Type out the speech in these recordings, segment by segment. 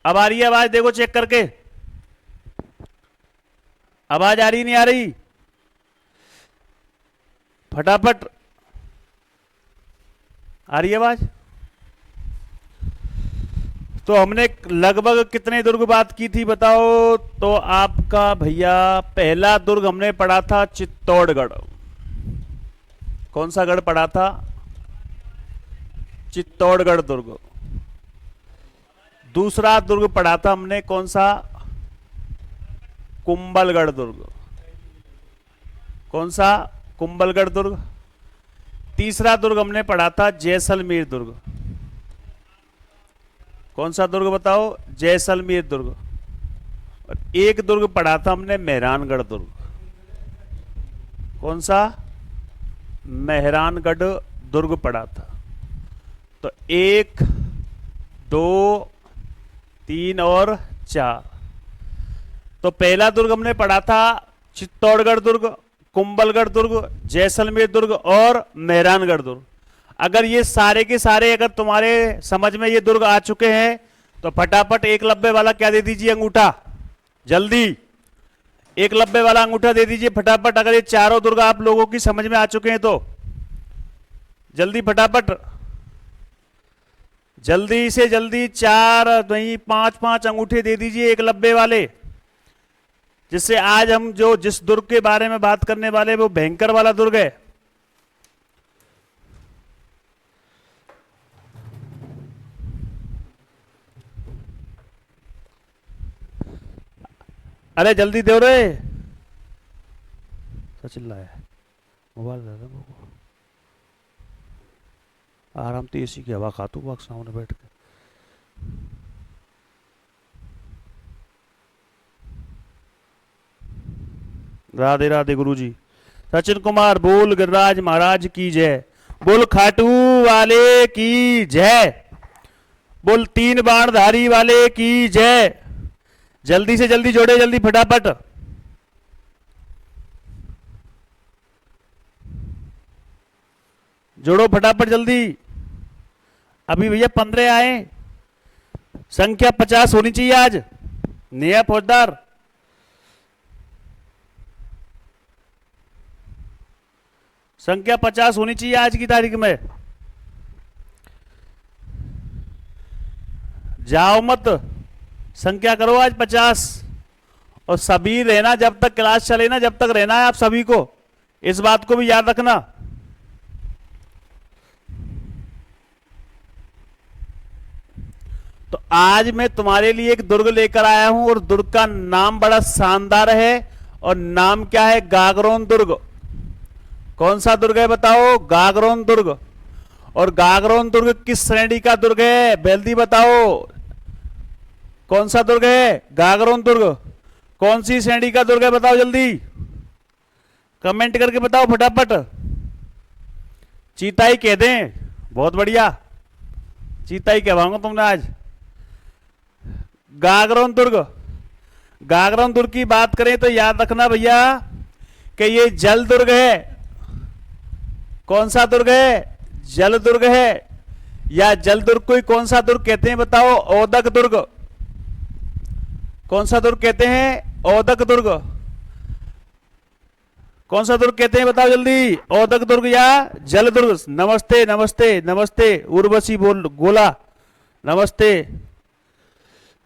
अब आ रही है आवाज? देखो चेक करके, आवाज आ रही नहीं आ रही? फटाफट आ रही है आवाज? तो हमने लगभग कितने दुर्ग बात की थी बताओ? तो आपका भैया पहला दुर्ग हमने पढ़ा था चित्तौड़गढ़। कौन सा गढ़ पढ़ा था? चित्तौड़गढ़ दुर्ग। दूसरा दुर्ग पढ़ा था हमने कौन सा? कुंभलगढ़ दुर्ग। कौन सा? कुंभलगढ़ दुर्ग। तीसरा दुर्ग हमने पढ़ा था जैसलमेर दुर्ग। कौन सा दुर्ग बताओ? जैसलमेर दुर्ग। और एक दुर्ग पढ़ा था हमने मेहरानगढ़ दुर्ग। कौन सा? मेहरानगढ़ दुर्ग पढ़ा था। तो 1 2 3 और 4। तो पहला दुर्ग हमने पढ़ा था चित्तौड़गढ़ दुर्ग, कुंभलगढ़ दुर्ग, जैसलमेर दुर्ग और मेहरानगढ़ दुर्ग। अगर ये सारे के सारे अगर तुम्हारे समझ में ये दुर्ग आ चुके हैं तो फटाफट एकलव्य वाला क्या दे दीजिए? अंगूठा। जल्दी एकलव्य वाला अंगूठा दे दीजिए फटाफट। अगर ये चारों दुर्ग आप लोगों की समझ में आ चुके हैं तो जल्दी फटाफट, जल्दी से जल्दी 4 नहीं 5 अंगूठे दे दीजिए एकलव्य वाले, जिससे आज हम जो जिस दुर्ग के बारे में बात करने वाले वो भयंकर वाला दुर्ग है। अरे जल्दी दो रे, चिल्लाया मोबाइल आराम तो एसी की हवा खातू वक्त सामने बैठ के। राधे राधे गुरुजी। सचिन कुमार बोल गिरिराज महाराज की जय, बोल खाटू वाले की जय, बोल 3 बाणधारी वाले की जय। जल्दी से जल्दी जोड़े, जल्दी फटाफट। जोड़ो फटाफट जल्दी। अभी भैया 15 आए, संख्या 50 होनी चाहिए आज। नया फौजदार संख्या 50 होनी चाहिए आज की तारीख में। जाओ मत, संख्या करो आज 50। और सभी रहना जब तक क्लास चले ना, जब तक रहना है आप सभी को, इस बात को भी याद रखना। तो आज मैं तुम्हारे लिए एक दुर्ग लेकर आया हूं और दुर्ग का नाम बड़ा शानदार है। और नाम क्या है? गागरोन दुर्ग। कौन सा दुर्ग है बताओ? गागरोन दुर्ग। और गागरोन दुर्ग किस श्रेणी का दुर्ग है? जल्दी बताओ, कौन सा दुर्ग है? गागरोन दुर्ग कौन सी श्रेणी का दुर्ग है बताओ जल्दी, कमेंट करके बताओ फटाफट। चीताई कह दें, बहुत बढ़िया, चीताई कहवाऊंगा तुमने आज। गागरोन दुर्ग, गागरोन दुर्ग की बात करें तो याद रखना भैया कि ये जल दुर्ग है। कौन सा दुर्ग है? जल दुर्ग है। या जल दुर्ग को कौन सा दुर्ग कहते हैं बताओ? ओदक दुर्ग। कौन सा दुर्ग कहते हैं? ओदक दुर्ग। कौन सा दुर्ग कहते हैं बताओ जल्दी? ओदक दुर्ग या जल दुर्ग। नमस्ते नमस्ते नमस्ते उर्वशी बोल गोला, नमस्ते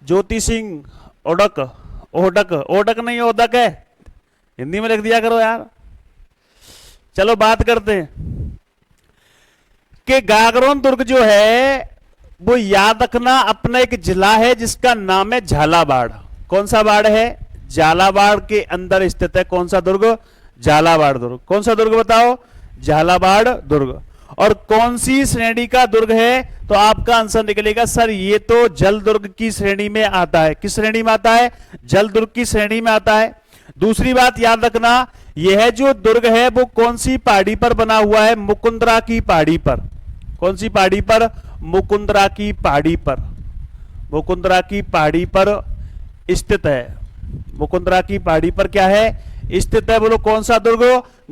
ज्योति सिंह ओडक, ओडक ओडक नहीं ओदक है, हिंदी में लिख दिया करो यार। चलो बात करते हैं कि गागरोन दुर्ग जो है वो याद रखना अपना एक जिला है जिसका नाम है झालावाड़। कौन सा वाड़ है? झालावाड़ के अंदर स्थित है। कौन सा दुर्ग? झालावाड़ दुर्ग। कौन सा दुर्ग बताओ? झालावाड़ दुर्ग। और कौन सी श्रेणी का दुर्ग है? तो आपका आंसर निकलेगा सर ये तो जल दुर्ग की श्रेणी में आता है। किस श्रेणी में आता है? जल दुर्ग की श्रेणी में आता है। दूसरी बात याद रखना, यह जो दुर्ग है वो कौन सी पहाड़ी पर बना हुआ है? मुकुंदरा की पहाड़ी पर। कौन सी पहाड़ी पर? मुकुंदरा की पहाड़ी पर। मुकुंदरा की पहाड़ी पर स्थित है। मुकुंदरा की पहाड़ी पर क्या है? स्थित है। बोलो कौन सा दुर्ग?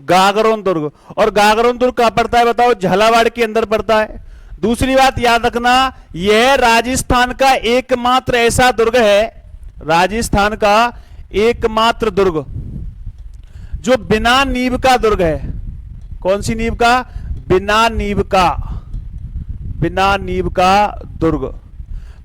गागरोन दुर्ग। और गागरोन दुर्ग कहां पड़ता है बताओ? झालावाड़ के अंदर पड़ता है। दूसरी बात याद रखना, यह राजस्थान का एकमात्र ऐसा दुर्ग है, राजस्थान का एकमात्र दुर्ग जो बिना नींव का दुर्ग है। कौन सी नींव का? बिना नींव का, बिना नींव का दुर्ग।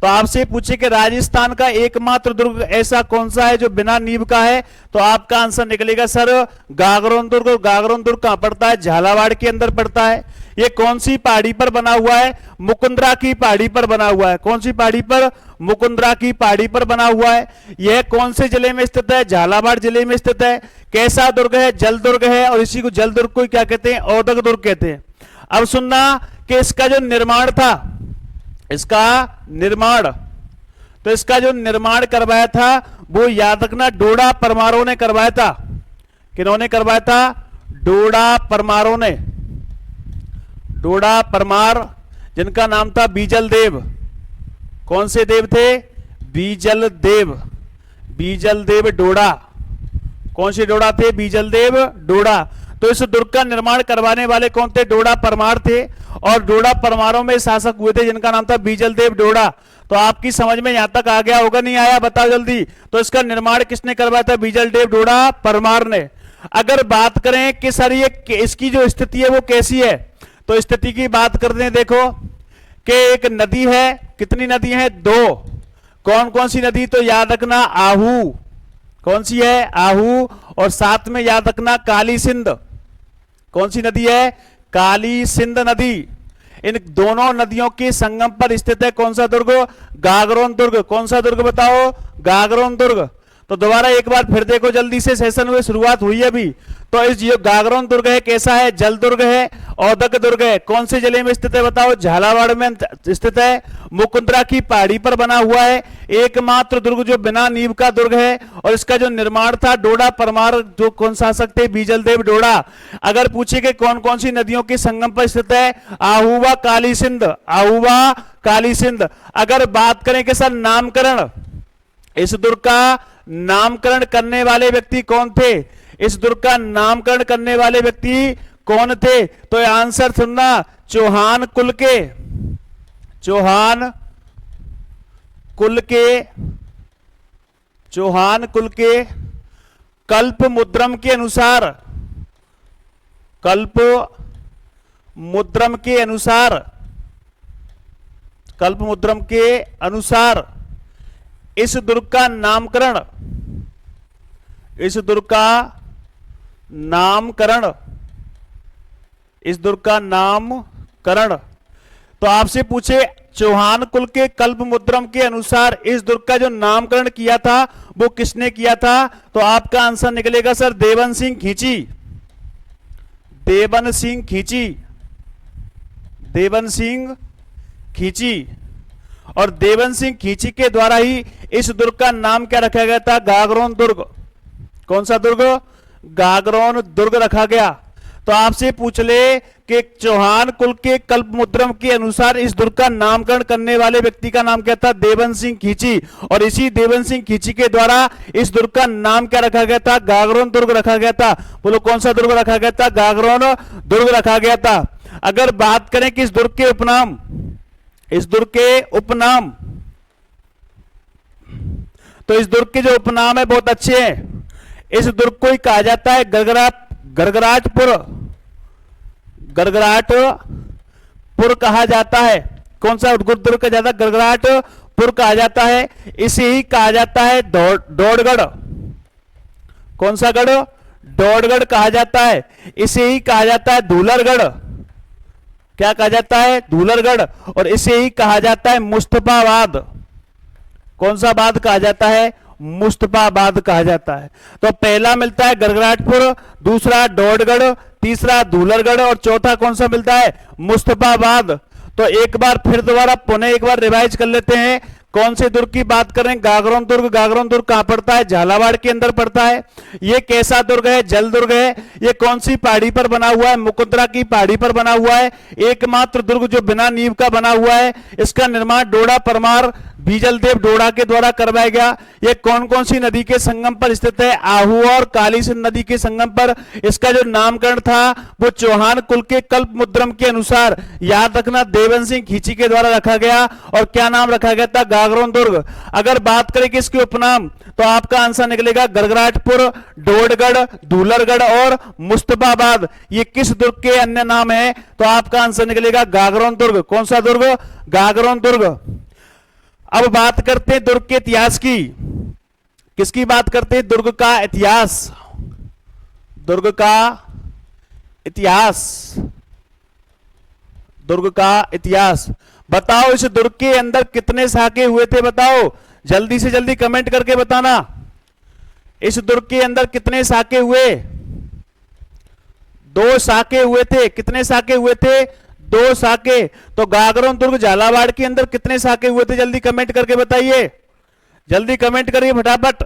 तो आपसे पूछे कि राजस्थान का एकमात्र दुर्ग ऐसा कौन सा है जो बिना नींव का है, तो आपका आंसर निकलेगा सर गागरोन दुर्ग। और गागरोन दुर्ग कहां पड़ता है? झालावाड़ के अंदर पड़ता है। ये कौन सी पहाड़ी पर बना हुआ है? मुकुंदरा की पहाड़ी पर बना हुआ है। कौन सी पहाड़ी पर? मुकुंदरा की पहाड़ी पर बना हुआ है। यह कौन से जिले में स्थित है? झालावाड़ जिले में स्थित है। कैसा दुर्ग है? जल दुर्ग है, और इसी को जल दुर्ग को क्या कहते हैं? औदक दुर्ग कहते हैं। अब सुनना कि इसका जो निर्माण था, इसका निर्माण, तो इसका जो निर्माण करवाया था वो याद रखना डोडा परमारों ने करवाया था। किन्होंने करवाया था? डोडा परमारों ने। डोडा परमार, जिनका नाम था बीजल देव। कौन से देव थे? बीजल देव। बीजल देव डोडा। कौन से डोडा थे? बीजल देव डोडा। तो इस दुर्ग का निर्माण करवाने वाले कौन थे? डोडा परमार थे। और डोडा परमारों में शासक हुए थे जिनका नाम था बीजल देव डोडा। तो आपकी समझ में यहां तक आ गया होगा, नहीं आया? बताओ जल्दी। तो इसका निर्माण किसने करवाया था? बीजल देव डोडा परमार ने। अगर बात करें कि सर ये इसकी जो स्थिति है वो कैसी है, तो स्थिति की बात करते हैं। देखो कि एक नदी है, कितनी नदी है? 2। कौन कौन सी नदी? तो याद रखना आहू। कौन सी है? आहू। और साथ में याद रखना काली सिंध। कौन सी नदी है? काली सिंध नदी। इन दोनों नदियों के संगम पर स्थित है कौन सा दुर्ग? गागरोन दुर्ग। कौन सा दुर्ग बताओ? गागरोन दुर्ग। तो दोबारा एक बार फिर देखो जल्दी से, सेशन में शुरुआत हुई है अभी। तो इस जो गागरोन दुर्ग है कैसा है? जल दुर्ग है, औदक दुर्ग है। कौन से जिले में स्थित है बताओ? झालावाड़ में स्थित है। मुकुंदरा की पहाड़ी पर बना हुआ है। एकमात्र दुर्ग जो बिना नींव का दुर्ग है। और इसका जो निर्माण था डोडा परमार, जो कौन शासक थे? बीजल देव डोडा। अगर पूछे कि कौन कौन सी नदियों के संगम पर स्थित है? आहुवा, काली सिंध। आहुवा, काली सिंध। अगर बात करें कि सर नामकरण, इस दुर्ग का नामकरण करने वाले व्यक्ति कौन थे? इस दुर्ग का नामकरण करने वाले व्यक्ति कौन थे? तो आंसर सुनना, चौहान कुल के, चौहान कुल के, चौहान कुल के कल्प मुद्रम के अनुसार, कल्प मुद्रम के अनुसार, कल्प मुद्रम के अनुसार इस दुर्ग का नामकरण, इस दुर्ग का नामकरण, इस दुर्ग का नामकरण। तो आपसे पूछे चौहान कुल के कल्प मुद्रम के अनुसार इस दुर्ग का जो नामकरण किया था वो किसने किया था? तो आपका आंसर निकलेगा सर देवन सिंह खींची। देवन सिंह खींची। देवन सिंह खींची। और देवन सिंह खींची के द्वारा ही इस दुर्ग का नाम क्या रखा गया था? गागरोन दुर्ग। कौन सा दुर्ग? गागरोन दुर्ग रखा गया। तो आपसे पूछ ले कि चौहान कुल के कल्प मुद्रम के अनुसार इस दुर्ग का नामकरण करने वाले व्यक्ति का नाम क्या था? देवन सिंह खींची। और इसी देवन सिंह खींची के द्वारा इस दुर्ग का नाम क्या रखा गया था? गागरोन दुर्ग रखा गया था। बोलो कौन सा दुर्ग रखा गया था? गागरोन दुर्ग रखा गया था। अगर बात करें कि इस दुर्ग के उपनाम, इस दुर्ग के उपनाम, तो इस दुर्ग के जो उपनाम है बहुत अच्छे हैं। इस दुर्ग को ही कहा जाता है गड़गड़ाटपुर। गड़गड़ाटपुर कहा जाता है। कौन सा दुर्ग कहा जाता है? गड़गड़ाटपुर कहा जाता है। इसे ही कहा जाता है दौड़गढ़। कौन सा गढ़? दौड़गढ़ कहा जाता है। इसे ही कहा जाता है धूलरगढ़। क्या कहा जाता है? धूलरगढ़। और इसे ही कहा जाता है मुस्तफाबाद। कौन सा बाद कहा जाता है? मुस्तफाबाद कहा जाता है। तो पहला मिलता है गड़गड़ाटपुर, दूसरा दौड़गढ़, तीसरा धूलरगढ़ और चौथा कौन सा मिलता है? मुस्तफाबाद। तो एक बार फिर दोबारा पुनः एक बार रिवाइज कर लेते हैं। कौन से दुर्ग की बात करें? गागरोन दुर्ग। गागरोन दुर्ग कहां पड़ता है? झालावाड़ के अंदर पड़ता है। ये कैसा दुर्ग है? जल दुर्ग है। ये कौन सी पहाड़ी पर बना हुआ है? मुकुंदरा की पहाड़ी पर बना हुआ है। एकमात्र दुर्ग जो बिना नींव का बना हुआ है। इसका निर्माण डोडा परमार बीजल देव डोडा के द्वारा करवाया गया। ये कौन कौन सी नदी के संगम पर स्थित है? आहू और काली सिंध नदी के संगम पर। इसका जो नामकरण था वो चौहान कुल के कल्प मुद्रम के अनुसार, याद रखना, देवन सिंह खींची के द्वारा रखा गया। और क्या नाम रखा गया था? गागरोन दुर्ग। अगर बात करें कि इसके उपनाम, तो आपका आंसर निकलेगा गरगराटपुर, डोडगढ़, धूलरगढ़ और मुस्तफाबाद। ये किस दुर्ग के अन्य नाम है? तो आपका आंसर निकलेगा गागरोन दुर्ग। कौन सा दुर्ग? गागरोन दुर्ग। अब बात करते हैं दुर्ग के इतिहास की। किसकी बात करते हैं? दुर्ग का इतिहास। दुर्ग का इतिहास। दुर्ग का इतिहास। बताओ इस दुर्ग के अंदर कितने साके हुए थे? बताओ, जल्दी से जल्दी कमेंट करके बताना। इस दुर्ग के अंदर कितने साके हुए? 2 साके हुए थे। कितने साके हुए थे? 2 साके। तो गागरोन दुर्ग झालावाड़ के अंदर कितने साके हुए थे? जल्दी कमेंट करके बताइए। जल्दी कमेंट करिए फटाफट।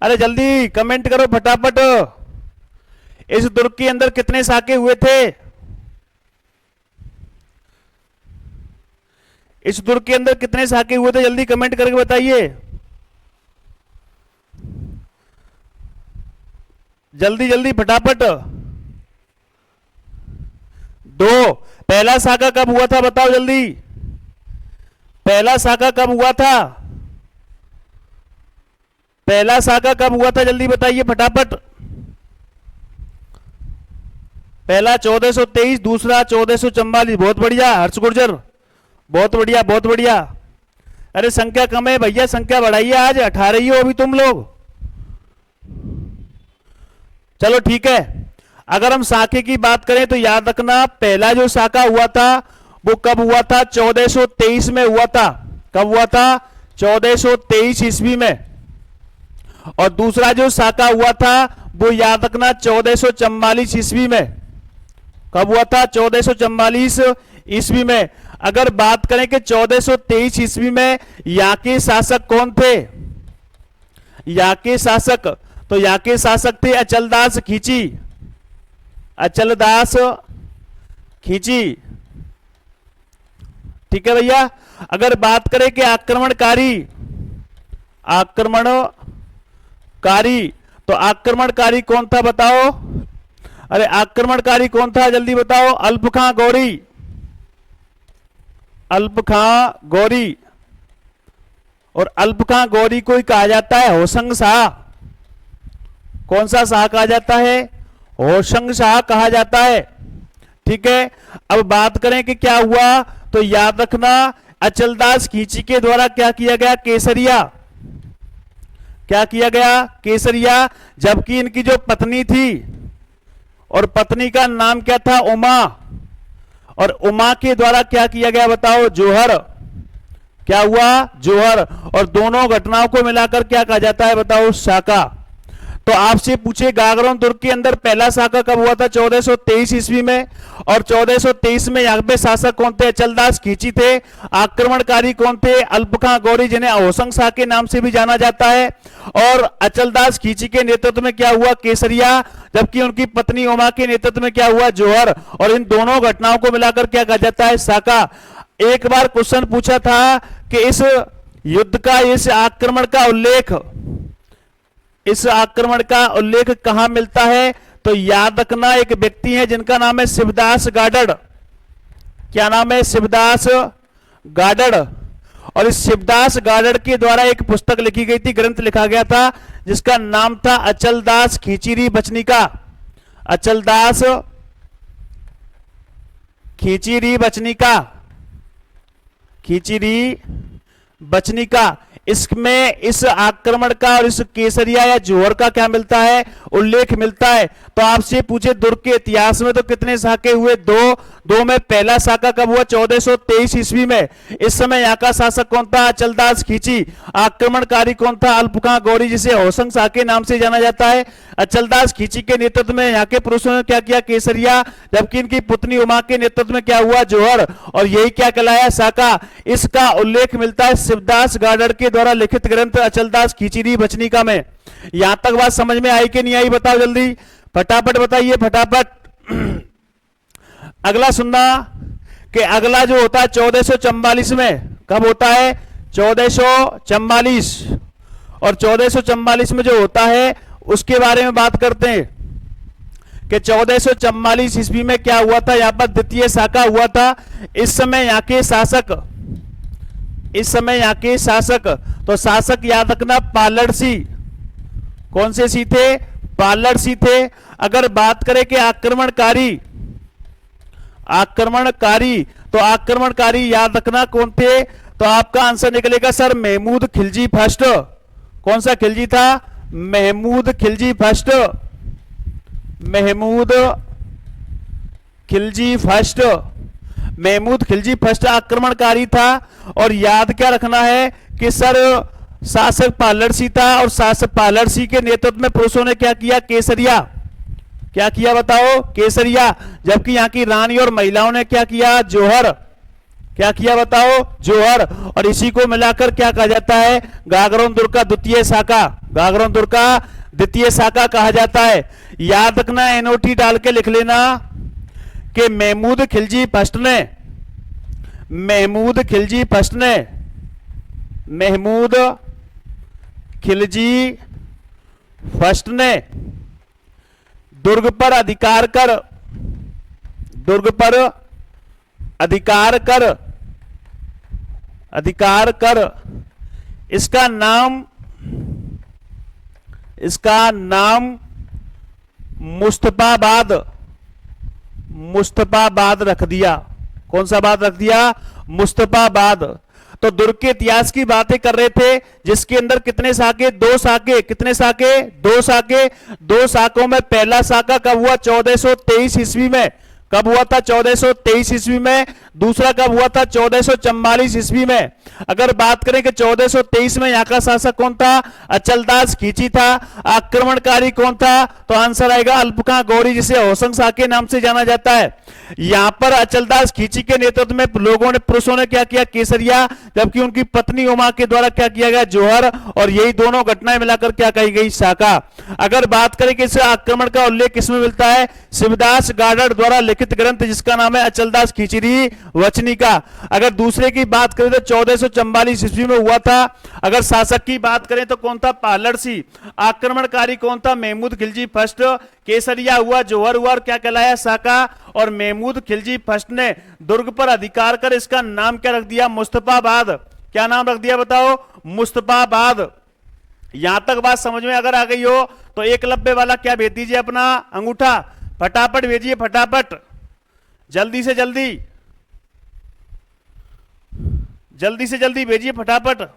अरे जल्दी कमेंट करो फटाफट। इस दुर्ग के अंदर कितने साके हुए थे? इस दुर्ग के अंदर कितने साके हुए थे? जल्दी कमेंट करके बताइए। जल्दी जल्दी फटाफट। 2। पहला साका कब हुआ था? बताओ जल्दी। पहला साका कब हुआ था? पहला साका कब हुआ था? जल्दी बताइए फटाफट। पहला 1423, दूसरा 1444। बहुत बढ़िया हर्ष गुर्जर, बहुत बढ़िया बहुत बढ़िया। अरे संख्या कम है भैया, संख्या बढ़ाइए। आज 18 ही हो अभी तुम लोग। चलो ठीक है। अगर हम साके की बात करें तो याद रखना, पहला जो साका हुआ था वो कब हुआ था? 1423 में हुआ था। कब हुआ था? 1423 ईस्वी में। और दूसरा जो साका हुआ था वो याद रखना 1444 ईस्वी में। कब हुआ था? 1444 ईस्वी में। अगर बात करें कि 1423 ईस्वी में यहाँ के शासक कौन थे? यहाँ के शासक, तो यहाँ के शासक थे अचलदास खींची। अचलदास खींची। ठीक है भैया। अगर बात करें कि आक्रमणकारी, तो आक्रमणकारी कौन था? बताओ। अरे आक्रमणकारी कौन था? जल्दी बताओ। अल्प खां गौरी। अल्प खां गौरी। और अल्प खां गौरी को ही कहा जाता है होशंग शाह। कौन सा शाह कहा जाता है? होशंग शाह कहा जाता है। ठीक है। अब बात करें कि क्या हुआ, तो याद रखना अचलदास खींची के द्वारा क्या किया गया? केसरिया। क्या किया गया? केसरिया। जबकि इनकी जो पत्नी थी, और पत्नी का नाम क्या था? उमा। और उमा के द्वारा क्या किया गया? बताओ। जोहर। क्या हुआ? जोहर। और दोनों घटनाओं को मिलाकर क्या कहा जाता है? बताओ। साका। तो आपसे पूछे गागरोन दुर्ग के अंदर पहला साका कब हुआ था? 1423 ईस्वी में। और 1423 में यहाँ पे शासक कौन थे? अचलदास खींची थे। आक्रमणकारी कौन थे? अल्प खां गौरी, जिन्हें होशंग शाह के नाम से भी जाना जाता है। और अचलदास खींची के नेतृत्व में क्या हुआ? केसरिया। जबकि उनकी पत्नी उमा के नेतृत्व में क्या हुआ? जोहर। और इन दोनों घटनाओं को मिलाकर क्या कहा जाता है? साका। एक बार क्वेश्चन पूछा था कि इस युद्ध का, इस आक्रमण का उल्लेख, इस आक्रमण का उल्लेख कहां मिलता है? तो याद रखना एक व्यक्ति है जिनका नाम है शिवदास गाडड़। क्या नाम है? शिवदास गाडड़। और इस शिवदास गाडड़ के द्वारा एक पुस्तक लिखी गई थी, ग्रंथ लिखा गया था, जिसका नाम था अचलदास खींचीरी बचनिका। अचलदास खींचीरी बचनिका। खींचीरी बचनिका। इसमें इस आक्रमण का और इस केसरिया या जौहर का क्या मिलता है, उल्लेख मिलता है। तो आपसे पूछे दुर्ग के इतिहास में तो कितने साके हुए, दो में पहला साका कब हुआ, 1423 ईस्वी में। इस समय यहाँ का शासक कौन था, अचलदास खींची। आक्रमणकारी कौन था, अल्पका गौरी, जिसे होसंग शाह के नाम से जाना जाता है। अचलदास खींची के नेतृत्व में यहाँ के पुरुषों ने क्या किया, केसरिया, जबकि इनकी पुत्री उमा के नेतृत्व में क्या हुआ, जौहर, और यही क्या कहलाया, साका। इसका उल्लेख मिलता है शिवदास गाडर के द्वारा लिखित ग्रंथ अचलदास खींची वचनिका में। यहां तक बात समझ में आई कि नहीं आई, बताओ जल्दी, फटाफट बताइए, फटाफट। अगला सुनना कि अगला जो होता है 1444 में, कब होता है, 1444, और 1444 में जो होता है उसके बारे में बात करते हैं कि 1444 ईस्वी में क्या हुआ था, यहां पर द्वितीय साका हुआ था। इस समय यहाँ के शासक, तो शासक याद रखना पालड़ सी, कौन से सी थे, पालड़ सी थे। अगर बात करें कि आक्रमणकारी, तो आक्रमणकारी याद रखना कौन थे, तो आपका आंसर निकलेगा सर महमूद खिलजी फर्स्ट। कौन सा खिलजी था, महमूद खिलजी फर्स्ट, महमूद खिलजी फर्स्ट आक्रमणकारी था। और याद क्या रखना है कि सर शासक पालड़सी था, और शासक पालड़सी के नेतृत्व में पुरुषों ने क्या किया, केसरिया, क्या किया बताओ, केसरिया। जबकि यहाँ की रानी और महिलाओं ने क्या किया, जौहर, क्या किया बताओ, जौहर। और इसी को मिलाकर क्या कहा जाता है, गागरोन दुर्ग का द्वितीय शाखा, गागरोन दुर्ग का द्वितीय शाखा कहा जाता है। याद रखना, एनओटी डाल के लिख लेना कि महमूद खिलजी फर्स्ट ने दुर्ग पर अधिकार कर इसका नाम मुस्तफाबाद रख दिया। कौन सा बाद रख दिया, मुस्तफाबाद। तो दुर्ग के इतिहास की बातें कर रहे थे, जिसके अंदर कितने साके, दो साके, कितने साके, दो साके। दो साकों में पहला साका कब हुआ, 1423 ईस्वी में, कब हुआ था, 1423 ईस्वी में। दूसरा कब हुआ था, 1444 ईस्वी में। अगर बात करें कि 1423 में यहाँ का शासक कौन था, अचलदास खींची था। आक्रमणकारी कौन था, तो आंसर आएगा अल्पका गौरी, जिसे होसंग शाह के नाम से जाना जाता है। यहां पर अचलदास खींची के नेतृत्व में पुरुषों ने क्या किया, केसरिया, जबकि उनकी पत्नी उमा के द्वारा क्या किया गया, जौहर। और यही दोनों घटनाएं मिलाकर क्या कही गई, शाका। अगर बात करें कि इस आक्रमण का उल्लेख किसमें मिलता है, शिवदास गाडर द्वारा लिखित ग्रंथ जिसका नाम है अचलदास खींची वचनिका। अगर दूसरे की बात करें तो 1444 ईस्वी में हुआ था। अगर शासक की बात करें तो कौन था, पालड़सी। आक्रमणकारी कौन था, महमूद खिलजी फर्स्ट। केसरिया हुआ, जौहर हुआ, और क्या कहलाया, शाका। और महमूद खिलजी फर्स्ट ने दुर्ग पर अधिकार कर इसका नाम क्या रख दिया, मुस्तफाबाद। क्या नाम रख दिया बताओ, मुस्तफाबाद। यहां तक बात समझ में अगर आ गई हो तो एकलव्य वाला क्या भेज दीजिए, अपना अंगूठा फटाफट भेजिए, फटाफट, जल्दी से जल्दी, जल्दी से जल्दी भेजिए, फटाफट।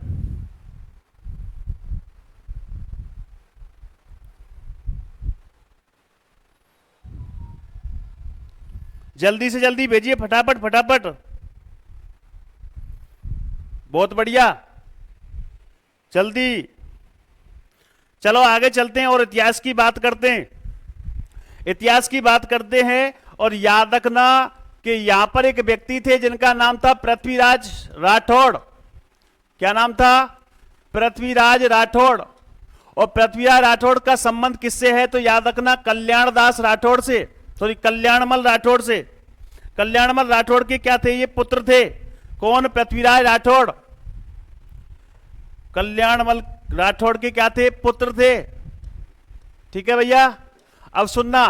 जल्दी से जल्दी भेजिए, फटाफट फटाफट। बहुत बढ़िया, जल्दी। चलो आगे चलते हैं और इतिहास की बात करते हैं। इतिहास की बात करते हैं और याद रखना कि यहां पर एक व्यक्ति थे जिनका नाम था पृथ्वीराज राठौड़। क्या नाम था, पृथ्वीराज राठौड़। और पृथ्वीराज राठौड़ का संबंध किससे है, तो याद रखना कल्याणदास राठौड़ से, सॉरी कल्याणमल राठौड़ से। कल्याणमल राठौड़ के क्या थे, ये पुत्र थे। कौन, पृथ्वीराज राठौड़। कल्याणमल राठौड़ के क्या थे, पुत्र थे। ठीक है भैया। अब सुनना,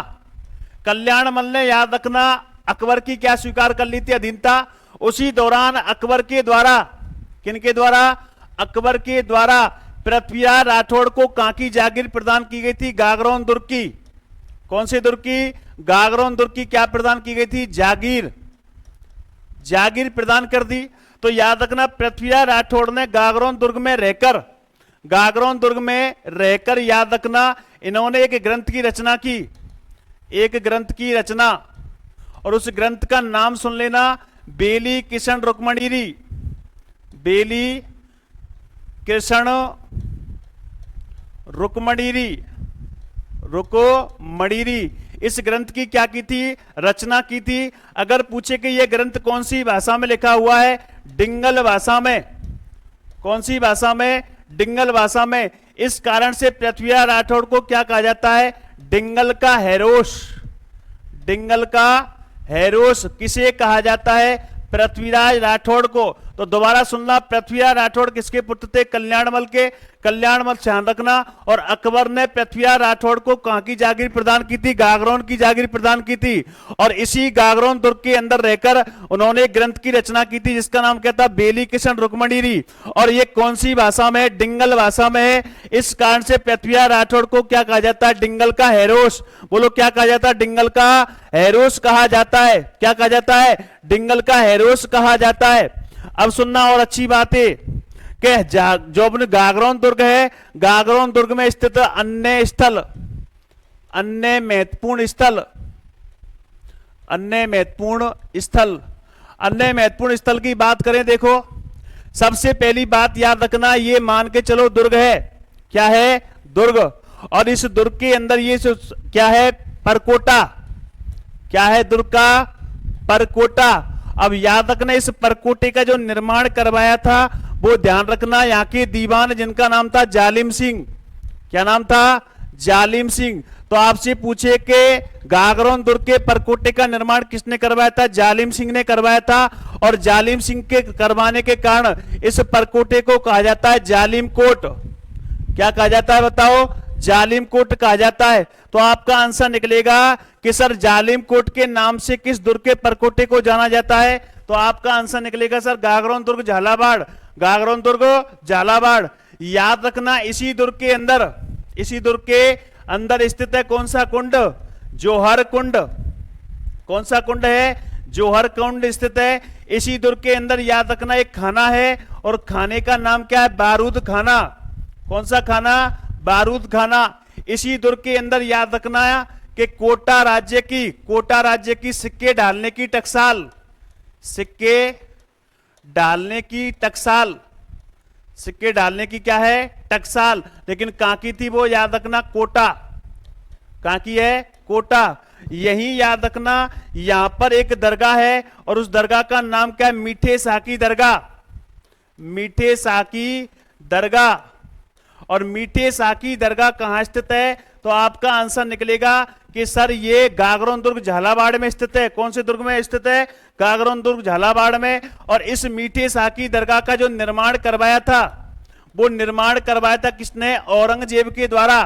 कल्याणमल ने याद रखना अकबर की क्या स्वीकार कर ली थी, अधीनता। उसी दौरान अकबर के द्वारा, किनके द्वारा, अकबर के द्वारा पृथ्वीराज राठौड़ को कहां की जागीर प्रदान की गई थी, गागरोन दुर्ग की। कौन से दुर्ग की, गागरोन दुर्ग की क्या प्रदान की गई थी, जागीर, जागीर प्रदान कर दी। तो याद रखना पृथ्वीराज राठौड़ ने गागरोन दुर्ग में रहकर याद रखना इन्होंने एक ग्रंथ की रचना की, एक ग्रंथ की रचना, और उस ग्रंथ का नाम सुन लेना, बेली किशन रुक्मणीरी, बेली कृष्ण रुक्मणीरी, रुक्मणीरी। इस ग्रंथ की क्या की थी? रचना की थी। अगर पूछे कि यह ग्रंथ कौन सी भाषा में लिखा हुआ है? डिंगल भाषा में। कौन सी भाषा में? डिंगल भाषा में। इस कारण से पृथ्वीराज राठौड़ को क्या कहा जाता है? डिंगल का हैरोस। डिंगल का हैरोस किसे कहा जाता है? पृथ्वीराज राठौड़ को। तो दोबारा सुनना, पृथ्वीराज राठौड़ किसके पुत्र थे? कल्याणमल के। कल्याणमल ध्यान रखना। और अकबर ने पृथ्वीराज राठौड़ को कहां की जागीर प्रदान की थी? गागरोन की जागीर प्रदान की थी। और इसी गागरोन दुर्ग के अंदर रहकर उन्होंने एक ग्रंथ की रचना की थी जिसका नाम क्या था? बेली किशन रुक्मणीरी। और ये कौन सी भाषा में है? डिंगल भाषा में है। इस कारण से पृथ्वीराज राठौड़ को क्या कहा जाता है? डिंगल का हैरोस। बोलो क्या कहा जाता है? डिंगल का हैरोस कहा जाता है। क्या कहा जाता है? डिंगल का हैरोस कहा जाता है। अब सुनना और अच्छी बात है कि जो अपने गागरोन दुर्ग है, गागरोन दुर्ग में स्थित अन्य स्थल, अन्य महत्वपूर्ण स्थल, अन्य महत्वपूर्ण स्थल, अन्य महत्वपूर्ण स्थल की बात करें, देखो सबसे पहली बात याद रखना, ये मान के चलो दुर्ग है। क्या है? दुर्ग। और इस दुर्ग के अंदर ये क्या है? परकोटा। क्या है? दुर्ग का परकोटा। अब याद रखना इस परकोटे का जो निर्माण करवाया था वो ध्यान रखना यहाँ के दीवान जिनका नाम था जालिम सिंह। क्या नाम था? जालिम सिंह। तो आपसे पूछे कि गागरोन दुर्ग के परकोटे का निर्माण किसने करवाया था? जालिम सिंह ने करवाया था। और जालिम सिंह के करवाने के कारण इस परकोटे को कहा जाता है जालिम कोट। क्या कहा जाता है बताओ? जालिम कोट कहा जाता है। तो आपका आंसर निकलेगा कि सर जालिम कोट के नाम से किस दुर्ग के परकोटे को जाना जाता है? तो आपका आंसर निकलेगा सर गागरोन दुर्ग झालावाड़। गागरोन दुर्ग झालावाड़। याद रखना इसी दुर्ग के अंदर, इसी दुर्ग के अंदर स्थित है कौन सा कुंड? जौहर कुंड। कौन सा कुंड है? जौहर कुंड स्थित है इसी दुर्ग के अंदर। याद रखना एक खाना है और खाने का नाम क्या है? बारूद खाना। कौन सा खाना? बारूद खाना। इसी दुर्ग के अंदर याद रखना कि कोटा राज्य की सिक्के डालने की टकसाल, सिक्के डालने की टकसाल, सिक्के डालने की क्या है? टकसाल। लेकिन कहां की थी वो? याद रखना कोटा। कहां की है? कोटा। यही याद रखना यहां पर एक दरगाह है और उस दरगाह का नाम क्या है? मीठे साकी दरगाह। मीठे साकी दरगाह। और मीठे साकी दरगाह कहां स्थित है? तो आपका आंसर निकलेगा कि सर ये गागरोन दुर्ग झालावाड़ में स्थित है। कौन से दुर्ग में स्थित है? गागरोन दुर्ग झालावाड़ में। और इस मीठे साकी दरगाह का जो निर्माण करवाया था वो निर्माण करवाया था किसने? औरंगजेब के द्वारा।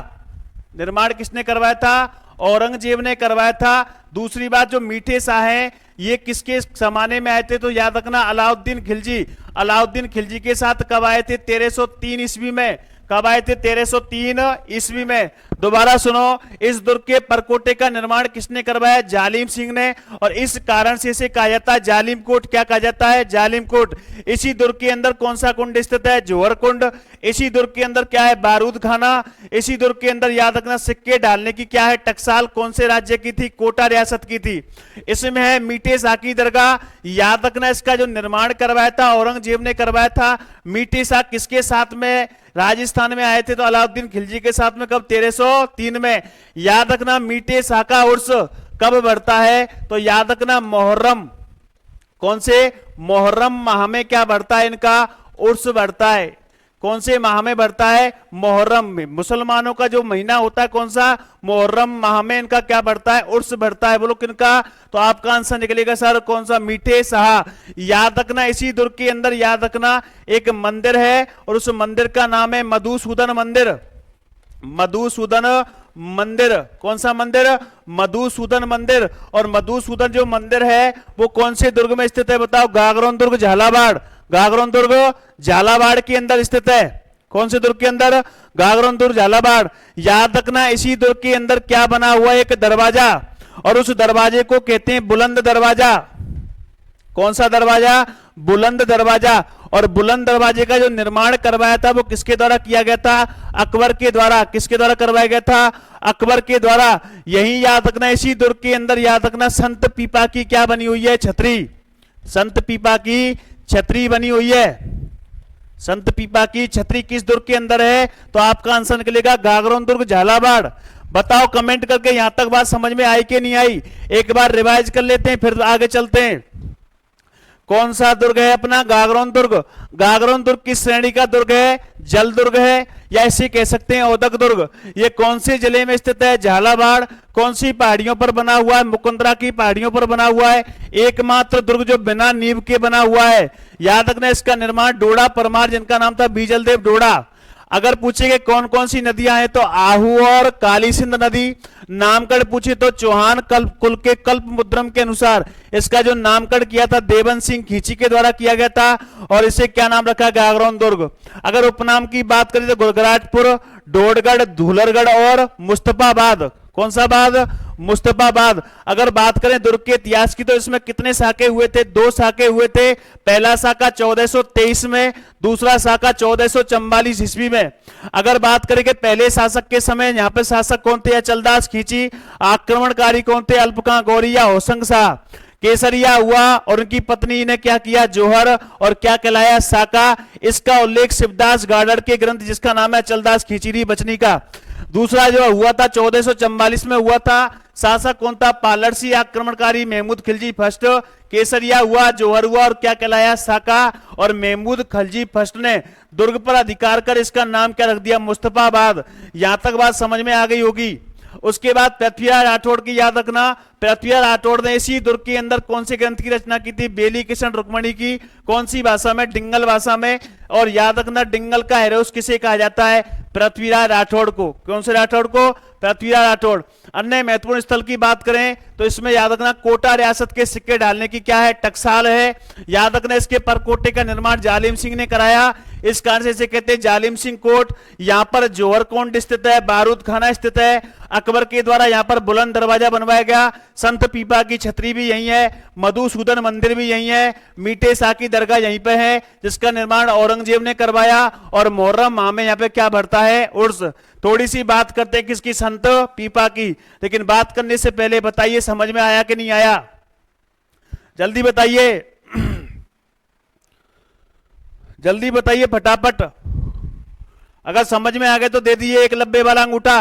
निर्माण किसने करवाया था? औरंगजेब ने करवाया था। दूसरी बात, जो मीठे शाह हैं ये किसके जमाने में आए थे? तो याद रखना अलाउद्दीन खिलजी। अलाउद्दीन खिलजी के साथ कब आए थे? 1303 ईस्वी में। कब आए थे? 1303 ईस्वी में। दोबारा सुनो, इस दुर्ग के परकोटे का निर्माण किसने करवाया? जालिम सिंह ने। और इस कारण से इसे कहा जाता है जालिम कोट। क्या कहा जाता है? जालिम कोट। इसी दुर्ग के अंदर कौन सा कुंड स्थित है? जौहर कुंड। इसी दुर्ग के अंदर क्या है? बारूद खाना। इसी दुर्ग के अंदर याद रखना सिक्के डालने की क्या है? टकसाल। कौन से राज्य की थी? कोटा रियासत की थी। इसमें है मीठे साकी दरगाह। याद रखना इसका जो निर्माण करवाया था औरंगजेब ने करवाया था। मीठे शाह किसके साथ में राजस्थान में आए थे? तो अलाउद्दीन खिलजी के साथ में। कब? 1303 में। याद रखना मीठे शाह का उर्स कब बढ़ता है? तो याद रखना मुहर्रम। कौन से? मुहर्रम माह में क्या बढ़ता है? इनका उर्स बढ़ता है। कौन से माह में बढ़ता है? मुहर्रम में। मुसलमानों का जो महीना होता है कौन सा? मुहर्रम माह में इनका क्या बढ़ता है? उर्स बढ़ता है। बोलो किनका? तो आपका आंसर निकलेगा सर कौन सा? मीठे शाह। याद रखना इसी दुर्ग के अंदर याद रखना एक मंदिर है और उस मंदिर का नाम है मधुसूदन मंदिर। मधुसूदन मंदिर। कौन सा मंदिर? मधुसूदन मंदिर। और मधुसूदन जो मंदिर है वो कौन से दुर्ग में स्थित है? बताओ। गागरोन दुर्ग झालावाड़। गागरोन दुर्ग झालावाड़ के अंदर स्थित है। कौन से दुर्ग के अंदर? गागरोन दुर्ग झालावाड़। याद रखना इसी दुर्ग के अंदर क्या बना हुआ है? एक दरवाजा। और उस दरवाजे को कहते हैं बुलंद दरवाजा। कौन सा दरवाजा? बुलंद दरवाजा। और बुलंद दरवाजे का जो निर्माण करवाया था वो किसके द्वारा किया गया था? अकबर के द्वारा। किसके द्वारा करवाया गया था? अकबर के द्वारा। यही याद रखना, इसी दुर्ग के अंदर याद रखना संत पीपा की क्या बनी हुई है? छतरी। संत पीपा की छतरी बनी हुई है। संत पीपा की छतरी किस दुर्ग के अंदर है? तो आपका आंसर निकलेगा गागरोन दुर्ग, झालावाड़। बताओ कमेंट करके यहां तक बात समझ में आई कि नहीं आई? एक बार रिवाइज कर लेते हैं फिर आगे चलते हैं। कौन सा दुर्ग है अपना? गागरोन दुर्ग। गागरोन दुर्ग किस श्रेणी का दुर्ग है? जल दुर्ग है, या इसे कह सकते हैं ओदक दुर्ग। ये कौन से जिले में स्थित है? झालावाड़। कौन सी पहाड़ियों पर बना हुआ है? मुकुंदरा की पहाड़ियों पर बना हुआ है। एकमात्र दुर्ग जो बिना नींव के बना हुआ है। याद रखना इसका निर्माण डोडा परमार, जिनका नाम था बीजल देव डोडा। अगर पूछेंगे कौन कौन सी नदियां हैं तो आहू और काली सिंध नदी। नामकरण पूछे तो चौहान कुल के कल्प मुद्रम के अनुसार इसका जो नामकरण किया था देवन सिंह खींची के द्वारा किया गया था, और इसे क्या नाम रखा? गागरोन दुर्ग। अगर उपनाम की बात करें तो गुरगराजपुर, डोडगढ़, धूलरगढ़ और मुस्तफाबाद। कौन सा बाद? मुस्तफाबाद। अगर बात करें दुर्ग के इतिहास की तो इसमें कितने साके हुए थे? 2 साके हुए थे। पहला साका 1423 में, दूसरा साका 1444 ईस्वी में। अगर बात करें कि पहले शासक के समय यहाँ पे शासक कौन थे? अचलदास खींची। आक्रमणकारी कौन थे? अल्पका गौरी या होशंग शाह। केसरिया हुआ और उनकी पत्नी ने क्या किया? जोहर, और क्या कहलाया? साका। इसका उल्लेख शिवदास गार्डर के ग्रंथ जिसका नाम है अचलदास खींचीरी बचनी का। दूसरा जो हुआ था 1444 में हुआ था, शासक कौन था? पालरसी। आक्रमणकारी महमूद खिलजी फर्स्ट। केसरिया हुआ, जोहर हुआ और क्या कहलाया? साका। और महमूद खिलजी फर्स्ट ने दुर्ग पर अधिकार कर इसका नाम क्या रख दिया? मुस्तफाबाद। यहां तक बात समझ में आ गई होगी। उसके बाद पृथ्वीराज राठौड़ की याद रखना। पृथ्वीराज राठौड़ ने इसी दुर्ग के अंदर कौन से ग्रंथ की रचना की थी? बेली किशन रुक्मणी की। कौन सी भाषा में? डिंगल भाषा में। और याद रखना डिंगल का हेरोस किसे कहा जाता है? पृथ्वीराज राठौड़ को। कौन से राठौड़ को? पृथ्वीराज राठौड़। अन्य महत्वपूर्ण स्थल की बात करें तो इसमें याद रखना कोटा रियासत के सिक्के डालने की क्या है? टकसाल है। याद रखना इसके परकोटे का निर्माण जालिम सिंह ने कराया, इस कारण से इसे कहते हैं जालिम सिंह कोट। यहां पर जौहर कोंड स्थित है, बारूद खाना स्थित है। अकबर के द्वारा यहां पर बुलंद दरवाजा बनवाया गया। संत पीपा की छतरी भी यही है। मधुसूदन मंदिर भी यही है। मीठे शाह की दरगाह यहीं पे है जिसका निर्माण औरंगजेब ने करवाया। और मुहर्रम माह में यहां पे क्या बढ़ता है? उर्स। थोड़ी सी बात करते हैं किसकी? संत पीपा की। लेकिन बात करने से पहले बताइए समझ में आया कि नहीं आया? जल्दी बताइए, जल्दी बताइए फटाफट। अगर समझ में आ गए तो दे दीजिए एक लब्बे वाला अंगूठा।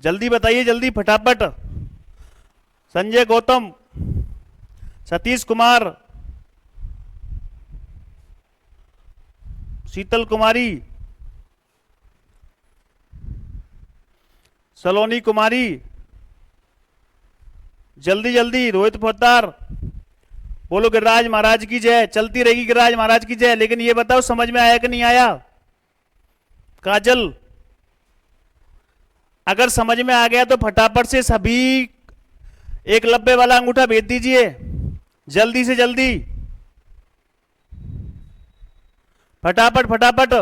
जल्दी बताइए, जल्दी फटाफट। संजय गौतम, सतीश कुमार, शीतल कुमारी, सलोनी कुमारी, जल्दी जल्दी। रोहित पोद्दार, बोलो गिरिराज महाराज की जय। चलती रहेगी गिरिराज महाराज की जय। लेकिन ये बताओ समझ में आया कि नहीं आया? काजल, अगर समझ में आ गया तो फटाफट से सभी एक लब्बे वाला अंगूठा भेज दीजिए, जल्दी से जल्दी, फटाफट फटाफट।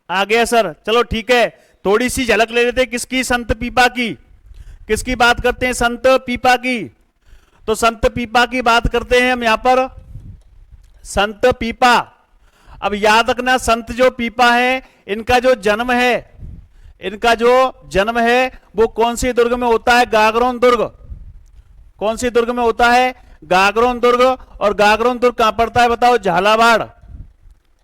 आ गया सर, चलो ठीक है। थोड़ी सी झलक ले लेते किसकी? संत पीपा की। किसकी बात करते हैं? संत पीपा की। तो संत पीपा की बात करते हैं हम यहां पर। संत पीपा, अब याद रखना संत जो पीपा है इनका जो जन्म है, इनका जो जन्म है वो कौन सी दुर्ग में होता है? गागरोन दुर्ग। कौन सी दुर्ग में होता है? गागरोन दुर्ग। और गागरोन दुर्ग कहां पड़ता है बताओ? झालावाड़।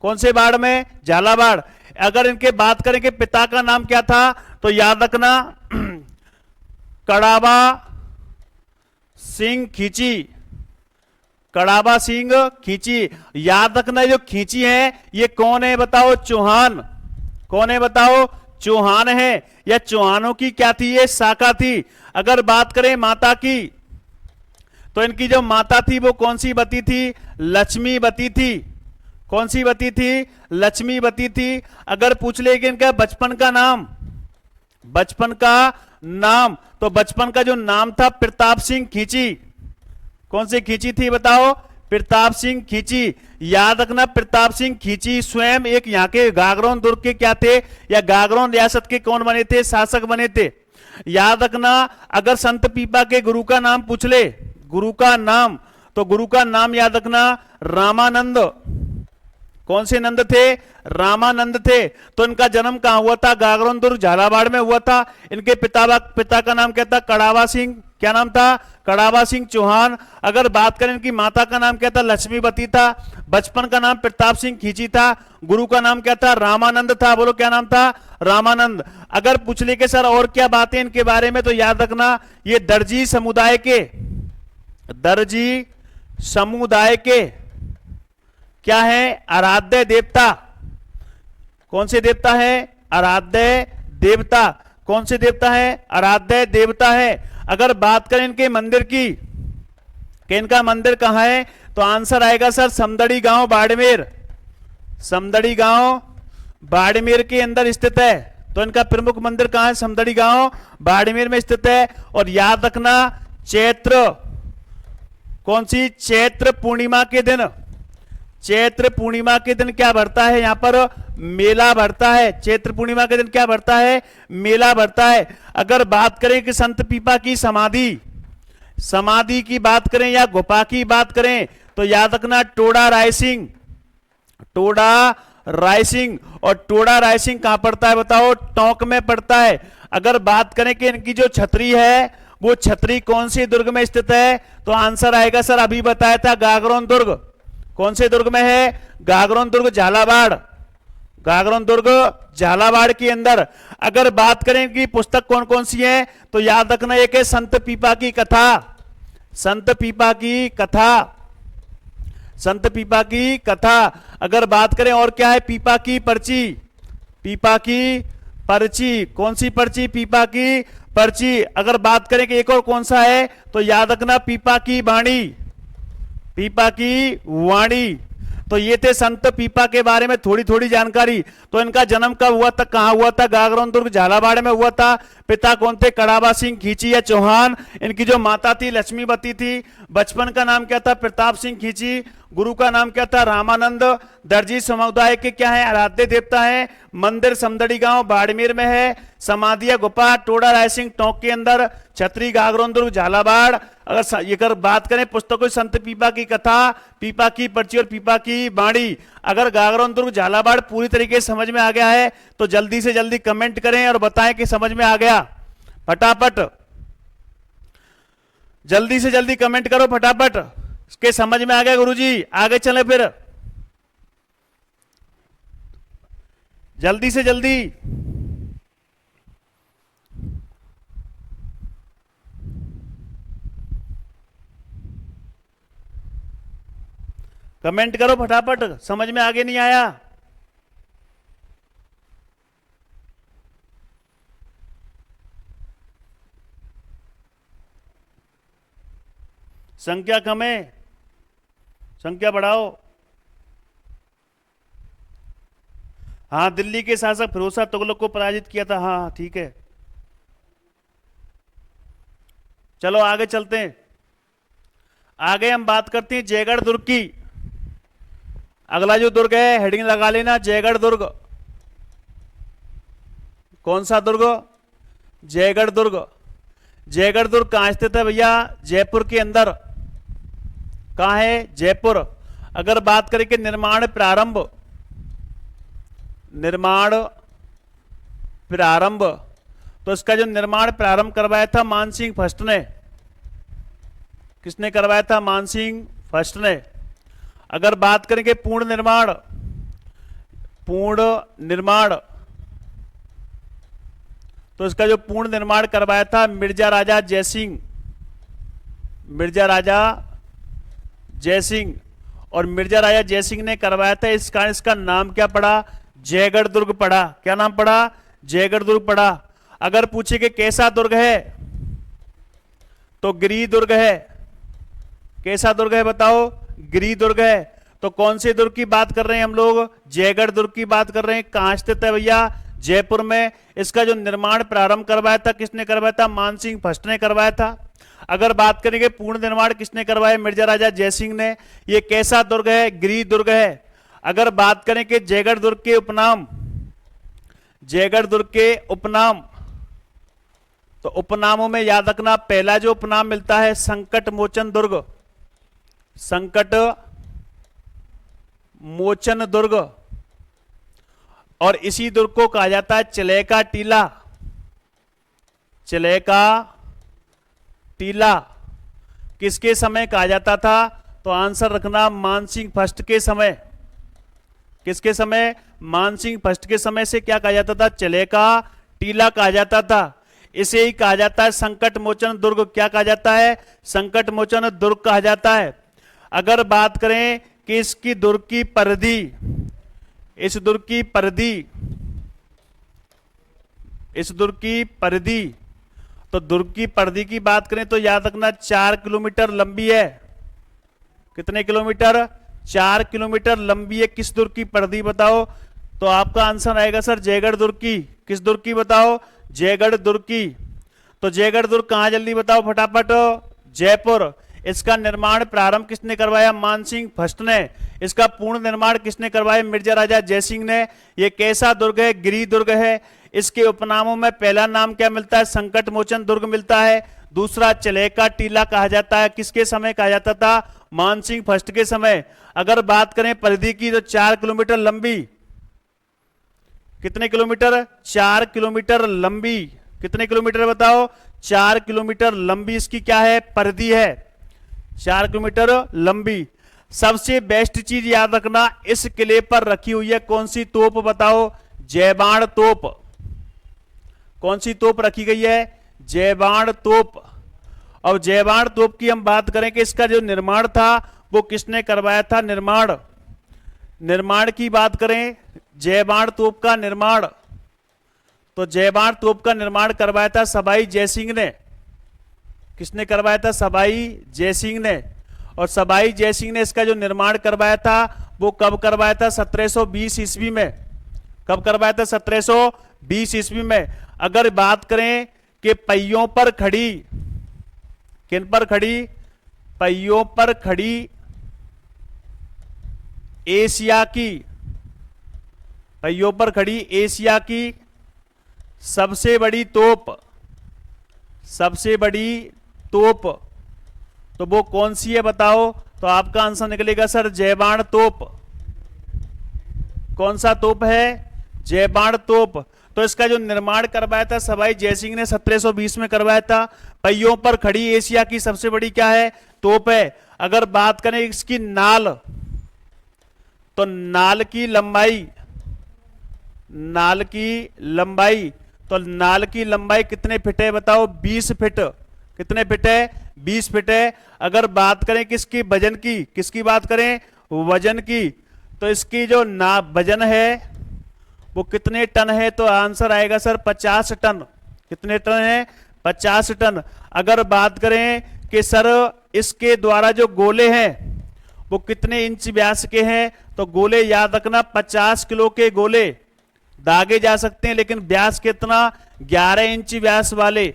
कौन से बाढ़ में? झालावाड़। अगर इनके बात करें कि पिता का नाम क्या था तो याद रखना कड़ाबा सिंह खींची। कड़ाबा सिंह खींची। याद रखना जो खींची है ये कौन है बताओ? चौहान। कौन है बताओ? चौहान है। या चौहानों की क्या थी? ये शाखा थी। अगर बात करें माता की तो इनकी जो माता थी वो कौन सी बती थी? लक्ष्मीवती थी। कौन सी बती थी? लक्ष्मीवती थी। अगर पूछ ले कि इनका बचपन का नाम, बचपन का नाम, तो बचपन का जो नाम था प्रताप सिंह खींची। कौन सी खींची थी बताओ? प्रताप सिंह खींची। याद रखना प्रताप सिंह खींची स्वयं एक यहाँ के गागरोन दुर्ग के क्या थे, या गागरोन रियासत के कौन बने थे, शासक बने थे। याद रखना अगर संत पीपा के गुरु का नाम पूछ ले, गुरु का नाम, तो गुरु का नाम याद रखना रामानंद। कौन से नंद थे, रामानंद थे। तो इनका जन्म कहां हुआ था, गागरोन दुर्ग झालावाड़ में हुआ था। इनके पिता का नाम क्या था, कड़ावा सिंह, क्या नाम था, कड़ावा सिंह चौहान। अगर बात करें इनकी माता का नाम क्या था, लक्ष्मीवती था। बचपन का नाम प्रताप सिंह खींची था। गुरु का नाम क्या था, रामानंद था। बोलो क्या नाम था, रामानंद। अगर पूछ ले के सर और क्या बातें इनके बारे में, तो याद रखना ये दर्जी समुदाय के, दर्जी समुदाय के क्या है, आराध्य देवता। कौन से देवता है, आराध्य देवता। कौन से देवता है, आराध्य देवता है। अगर बात करें इनके मंदिर की कि इनका मंदिर कहां है, तो आंसर आएगा सर समदड़ी गांव बाड़मेर। समदड़ी गांव बाड़मेर के अंदर स्थित है। तो इनका प्रमुख मंदिर कहां है, समदड़ी गांव बाड़मेर में स्थित है। और याद रखना चैत्र, कौन सी, चैत्र पूर्णिमा के दिन, चैत्र पूर्णिमा के दिन क्या भरता है, यहां पर मेला भरता है। चैत्र पूर्णिमा के दिन क्या भरता है, मेला भरता है। अगर बात करें कि संत पीपा की समाधि, समाधि की बात करें या गुफा की बात करें, तो याद रखना टोडा रायसिंह, टोडा रायसिंह। और टोडा रायसिंह कहां पड़ता है बताओ, टोंक में पड़ता है। अगर बात करें कि इनकी जो छतरी है, वो छतरी कौन से दुर्ग में स्थित है, तो आंसर आएगा सर अभी बताया था गागरोन दुर्ग। कौन से दुर्ग में है, गागरोन दुर्ग झालावाड़, गागरोन दुर्ग झालावाड़ के अंदर। अगर बात करें कि पुस्तक कौन कौन सी है, तो याद रखना एक है संत पीपा की कथा, संत पीपा की कथा, संत पीपा की कथा। अगर बात करें और क्या है, पीपा की पर्ची, पीपा की पर्ची। कौन सी पर्ची, पीपा की पर्ची। अगर बात करें कि एक और कौन सा है, तो याद रखना पीपा की वाणी, पीपा की वाणी। तो ये थे संत पीपा के बारे में थोड़ी थोड़ी जानकारी। तो इनका जन्म कब हुआ था, कहां हुआ था, गागरोन दुर्ग झालावाड़ में हुआ था। पिता कौन थे, कड़ावा सिंह खींची या चौहान। इनकी जो माता थी लक्ष्मीवती थी। बचपन का नाम क्या था, प्रताप सिंह खींची। गुरु का नाम क्या था, रामानंद। दर्जी समुदाय के क्या है, आराध्य देवता है। मंदिर समदड़ी गांव बाड़मेर में है। समाधिया गुफा टोडा रायसिंह टोंक के अंदर। छतरी गागरोन दुर्ग झालावाड़। अगर बात करें पुस्तकों, संत पीपा की कथा, पीपा की पर्ची और पीपा की वाणी। अगर गागरोन दुर्ग झालावाड़ पूरी तरीके से समझ में आ गया है, तो जल्दी से जल्दी कमेंट करें और बताएं कि समझ में आ गया। फटाफट जल्दी से जल्दी कमेंट करो, फटाफट के समझ में आ गया गुरुजी। आगे चले फिर, जल्दी से जल्दी। कमेंट करो फटाफट, समझ में आगे नहीं आया। संख्या कम है, संख्या बढ़ाओ। हाँ, दिल्ली के शासक फिरोज तुगलक को पराजित किया था। हाँ ठीक है, चलो आगे चलते हैं। आगे हम बात करते हैं जयगढ़ दुर्ग की। अगला जो दुर्ग है, हेडिंग लगा लेना, जयगढ़ दुर्ग। कौन सा दुर्ग, जयगढ़ दुर्ग। जयगढ़ दुर्ग कहां स्थित है भैया, जयपुर के अंदर। कहां है, जयपुर। अगर बात करें कि निर्माण प्रारंभ, निर्माण प्रारंभ, तो इसका जो निर्माण प्रारंभ करवाया था मानसिंह फर्स्ट ने। किसने करवाया था, मानसिंह फर्स्ट ने। अगर बात करेंगे पूर्ण निर्माण, पूर्ण निर्माण, तो इसका जो पूर्ण निर्माण करवाया था मिर्जा राजा जयसिंह, मिर्जा राजा जयसिंह। और मिर्जा राजा जयसिंह ने करवाया था। इस कारण इसका नाम क्या पड़ा, जयगढ़ दुर्ग पड़ा। क्या नाम पड़ा, जयगढ़ दुर्ग पड़ा। अगर पूछे कि कैसा दुर्ग है, तो गिरी दुर्ग है। कैसा दुर्ग है बताओ, गिरी दुर्ग है। तो कौन से दुर्ग की बात कर रहे हैं हम लोग, जयगढ़ दुर्ग की बात कर रहे हैं। कहां स्थित है भैया, जयपुर में। इसका जो निर्माण प्रारंभ करवाया था किसने करवाया था, मानसिंह फर्स्ट ने करवाया था। अगर बात करेंगे पूर्ण निर्माण किसने करवाया, मिर्जा राजा जयसिंह ने। ये कैसा दुर्ग है, गिरी दुर्ग है। अगर बात करें कि जयगढ़ दुर्ग के उपनाम, जयगढ़ दुर्ग के उपनाम, तो उपनामों में याद रखना पहला जो उपनाम मिलता है संकट मोचन दुर्ग, संकट मोचन दुर्ग। और इसी दुर्ग को कहा जाता है चिले का टीला, चिले का टीला। किसके समय कहा जाता था, तो आंसर रखना मानसिंह फर्स्ट के समय। किसके समय, मानसिंह फर्स्ट के समय से क्या कहा जाता था, चिले का टीला कहा जाता था। इसे ही कहा जाता है संकट मोचन दुर्ग। क्या कहा जाता है, संकट मोचन दुर्ग कहा जाता है। अगर बात करें कि इसकी दुर्ग की परिधि, इस दुर्ग की परिधि, इस दुर्ग की परिधि, तो दुर्ग की परिधि की बात करें तो याद रखना 4 किलोमीटर लंबी है। कितने किलोमीटर, 4 किलोमीटर लंबी है। किस दुर्ग की परिधि बताओ, तो आपका आंसर आएगा सर जयगढ़ दुर्ग की। किस दुर्ग की बताओ, जयगढ़ दुर्ग की। तो जयगढ़ दुर्ग कहां, जल्दी बताओ फटाफट, जयपुर। इसका निर्माण प्रारंभ किसने करवाया, मानसिंह फर्स्ट ने। इसका पूर्ण निर्माण किसने करवाया, मिर्जा राजा जयसिंह ने। यह कैसा दुर्ग है, गिरी दुर्ग है। इसके उपनामों में पहला नाम क्या मिलता है, संकट मोचन दुर्ग मिलता है। दूसरा चिले का टीला कहा जाता है। किसके समय कहा जाता था, मानसिंह फर्स्ट के समय। अगर बात करें परिधि की तो 4 किलोमीटर लंबी, कितने किलोमीटर, 4 किलोमीटर लंबी। कितने किलोमीटर बताओ, 4 किलोमीटर लंबी इसकी क्या है, परिधि है, 4 किलोमीटर लंबी। सबसे बेस्ट चीज याद रखना, इस किले पर रखी हुई है कौन सी तोप बताओ, जयबाण तोप। कौन सी तोप रखी गई है, जयबाण तोप। और जयबाण तोप की हम बात करें कि इसका जो निर्माण था वो किसने करवाया था, निर्माण, निर्माण की बात करें, जयबाण तोप का निर्माण, तो जयबाण तोप का निर्माण करवाया था सवाई जयसिंह ने। किसने करवाया था, सवाई जयसिंह ने। और सवाई जयसिंह ने इसका जो निर्माण करवाया था वो कब करवाया था, 1720 ईस्वी में। कब करवाया था, 1720 ईस्वी में। अगर बात करें कि पहियों पर खड़ी, किन पर खड़ी, पहियों पर खड़ी एशिया की, पहियों पर खड़ी एशिया की सबसे बड़ी तोप, सबसे बड़ी तोप, तो वो कौन सी है बताओ, तो आपका आंसर निकलेगा सर जयबाण तोप। कौन सा तोप है, जयबाण तोप। तो इसका जो निर्माण करवाया था सवाई जयसिंह ने 1720 में करवाया था। पहियों पर खड़ी एशिया की सबसे बड़ी क्या है, तोप है। अगर बात करें इसकी नाल, तो नाल की लंबाई, नाल की लंबाई, तो नाल की लंबाई कितने फीट है बताओ, 20 फीट। कितने फीट है, 20 फीट है। अगर बात करें किसकी, वजन की, किसकी बात करें, वजन की, तो इसकी जो ना वजन है वो कितने टन है, तो आंसर आएगा सर 50 टन। कितने टन है, 50 टन। अगर बात करें कि सर इसके द्वारा जो गोले हैं वो कितने इंच व्यास के हैं, तो गोले याद रखना 50 किलो के गोले दागे जा सकते हैं, लेकिन व्यास कितना, 11 इंच व्यास वाले,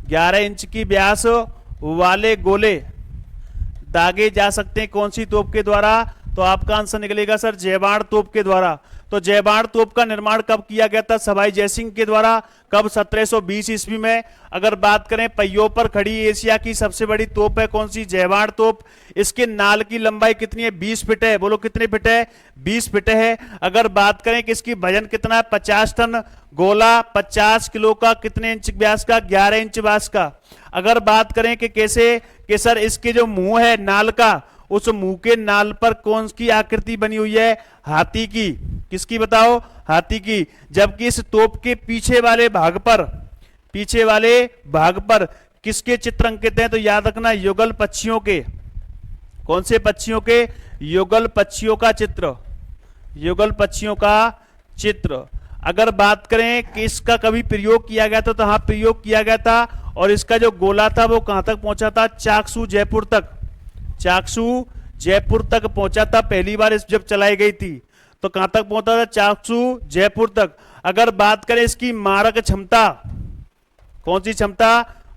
11 इंच की व्यास वाले गोले दागे जा सकते हैं। कौन सी तोप के द्वारा, तो आपका आंसर निकलेगा सर जयबाण तोप के द्वारा। तो जयबाण तोप का निर्माण कब किया गया था, सवाई जयसिंह के द्वारा। कब, 1720 ईस्वी में। अगर बात करें पहियों पर खड़ी एशिया की सबसे बड़ी तोप है कौन सी, जयबाण तोप। इसके नाल की लंबाई कितनी है, 20 फीट है। बोलो कितने फीट है, 20 फीट है। अगर बात करें कि इसकी वजन कितना है, 50 टन। गोला 50 किलो का, कितने इंच व्यास का, 11 इंच व्यास का। अगर बात करें कि कैसे, कि सर इसके जो मुंह है नाल का, उस मुंह के नाल पर कौन सी आकृति बनी हुई है, हाथी की। किसकी बताओ, हाथी की। जबकि इस तोप के पीछे वाले भाग पर, पीछे वाले भाग पर किसके चित्र अंकित हैं, तो याद रखना युगल पक्षियों के। कौन से पक्षियों के, युगल पक्षियों का चित्र, युगल पक्षियों का चित्र। अगर बात करें कि इसका कभी प्रयोग किया गया था, तो हाँ प्रयोग किया गया था। और इसका जो गोला था वो कहां तक पहुंचा था, चाकसू जयपुर तक, चाकसू जयपुर तक पहुंचा था। पहली बार इस जब चलाई गई थी तो कहां तक पहुंचा था, चाकसू जयपुर तक। अगर बात करें इसकी मारक क्षमता, कौन सी क्षमता,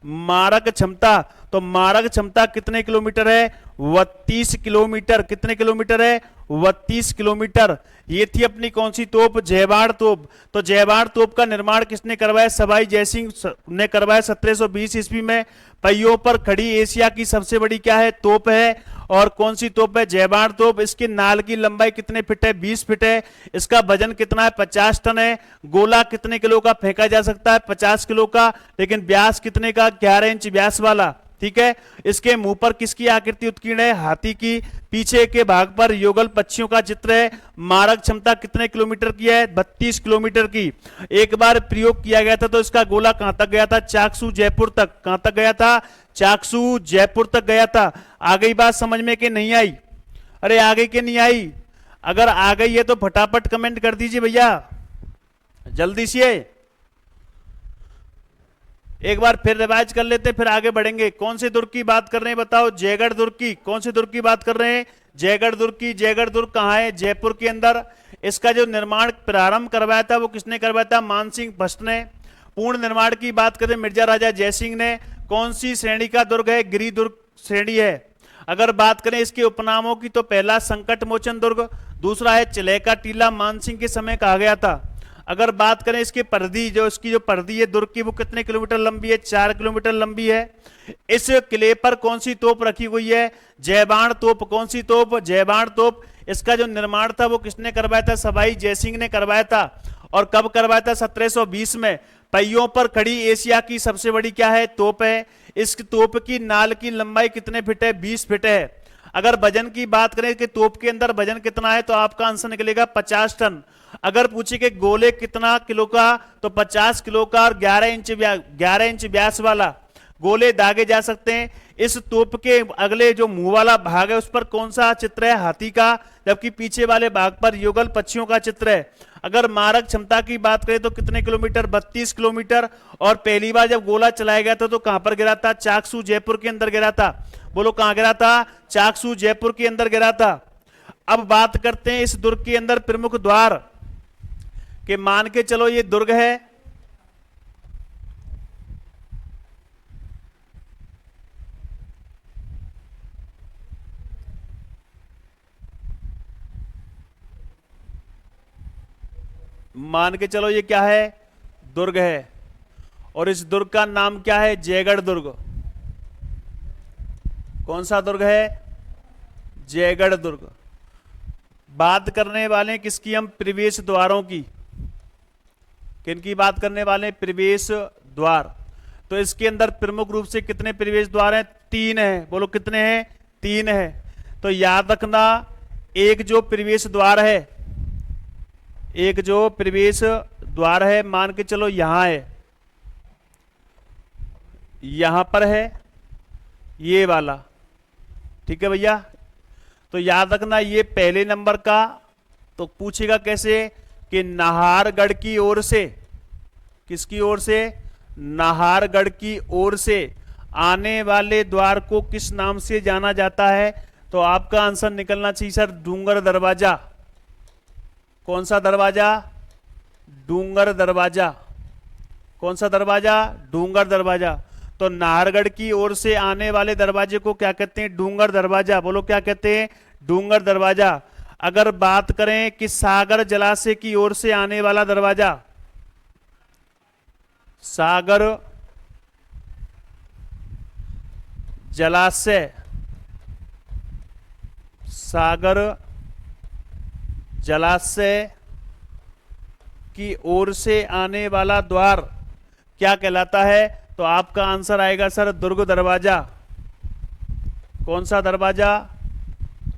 मारक क्षमता, तो मारक क्षमता कितने किलोमीटर है? 32 किलोमीटर। कितने किलोमीटर है? 32 किलोमीटर। ये थी अपनी कौन सी तोप? जयबाड़ तोप। तो जयबाड़ तोप का निर्माण किसने करवाया? सवाई जयसिंह ने करवाया 1720 ईस्वी में। पहियों पर खड़ी एशिया की सबसे बड़ी क्या है? तोप है। और कौन सी तोप है? जयबाड़ तोप। इसकी नाल की लंबाई कितने फीट है? 20 फीट है। इसका वजन कितना है? 50 टन है। गोला कितने किलो का फेंका जा सकता है? 50 किलो का। लेकिन व्यास कितने का? 11 इंच व्यास वाला। ठीक है। इसके मुंह पर किसकी आकृति उत्कीर्ण है? हाथी की। पीछे के भाग पर युगल पक्षियों का चित्र है। मारक क्षमता कितने किलोमीटर की है? 32 किलोमीटर की। एक बार प्रयोग किया गया था तो इसका गोला कहां तक गया था? चाकसू जयपुर तक। कहां तक गया था? चाकसू जयपुर तक गया था। आ गई बात समझ में कि नहीं आई? अरे आ गई कि नहीं आई? अगर आ गई है तो फटाफट कमेंट कर दीजिए भैया, जल्दी से। एक बार फिर रिवाइज कर लेते, फिर आगे बढ़ेंगे। कौन से दुर्ग की बात कर रहे हैं बताओ? जयगढ़ दुर्ग की। कौन से दुर्ग की बात कर रहे हैं? जयगढ़ दुर्ग की। जयगढ़ दुर्ग कहां है? जयपुर के अंदर। इसका जो निर्माण प्रारंभ करवाया था वो किसने करवाया था? मानसिंह भट्ट ने। पूर्ण निर्माण की बात करें मिर्जा राजा जयसिंह ने। कौन सी श्रेणी का दुर्ग है? गिरि दुर्ग श्रेणी है। अगर बात करें इसके उपनामों की तो पहला संकट मोचन दुर्ग, दूसरा है चिले का टीला, मानसिंह के समय कहा गया था। अगर बात करें इसकी परिधि, जो इसकी जो परिधि है दुर्ग की, वो कितने किलोमीटर लंबी है? 4 किलोमीटर लंबी है। इस किले पर कौन सी तोप रखी हुई है? जयबाण तोप। कौन सी तोप? जयबाण तोप। इसका जो निर्माण था वो किसने करवाया था? सवाई जयसिंह ने करवाया था। और कब करवाया था? 1720 में। पहियों पर खड़ी एशिया की सबसे बड़ी क्या है? तोप है। इस तोप की नाल की लंबाई कितने फीट है? 20 फीट है। अगर वजन की बात करें कि तोप के अंदर वजन कितना है, तो आपका आंसर निकलेगा 50 टन। अगर पूछे कि गोले कितना किलो का, तो 50 किलो का और 11 इंच व्यास वाला गोले दागे जा सकते हैं। इस तोप के अगले जो मुंह वाला भाग है उस पर कौन सा चित्र है? हाथी का। जबकि पीछे वाले भाग पर युगल पक्षियों का चित्र है। अगर मारक क्षमता की बात करें तो कितने किलोमीटर? 32 किलोमीटर। और पहली बार जब गोला चलाया गया था तो कहां पर गिरा था? चाकसू जयपुर के अंदर गिरा था। बोलो कहां गिरा था? चाकसू जयपुर के अंदर गिरा था। अब बात करते हैं इस दुर्ग के अंदर प्रमुख द्वार कि मान के चलो ये दुर्ग है, मान के चलो ये क्या है? दुर्ग है। और इस दुर्ग का नाम क्या है? जयगढ़ दुर्ग। कौन सा दुर्ग है? जयगढ़ दुर्ग। बात करने वाले किसकी हम? प्रवेश द्वारों की। किनकी बात करने वाले? प्रवेश द्वार। तो इसके अंदर प्रमुख रूप से कितने प्रवेश द्वार हैं? 3 हैं। बोलो कितने हैं? 3 है। तो याद रखना, एक जो प्रवेश द्वार है, एक जो प्रवेश द्वार है, मान के चलो यहां है, यहां पर है ये वाला। ठीक है भैया। तो याद रखना ये पहले नंबर का। तो पूछेगा कैसे कि नाहरगढ़ की ओर से, किसकी ओर से? नाहरगढ़ की ओर से आने वाले द्वार को किस नाम से जाना जाता है? तो आपका आंसर निकलना चाहिए सर डूंगर दरवाजा। कौन सा दरवाजा? डूंगर दरवाजा। कौन सा दरवाजा? डूंगर दरवाजा। तो नाहरगढ़ की ओर से आने वाले दरवाजे को क्या कहते हैं? डूंगर दरवाजा। बोलो क्या कहते हैं? डूंगर दरवाजा। अगर बात करें कि सागर जलाशय की ओर से आने वाला दरवाजा, सागर जलाशय, सागर जलाशय की ओर से आने वाला द्वार क्या कहलाता है? तो आपका आंसर आएगा सर दुर्ग दरवाजा। कौन सा दरवाजा?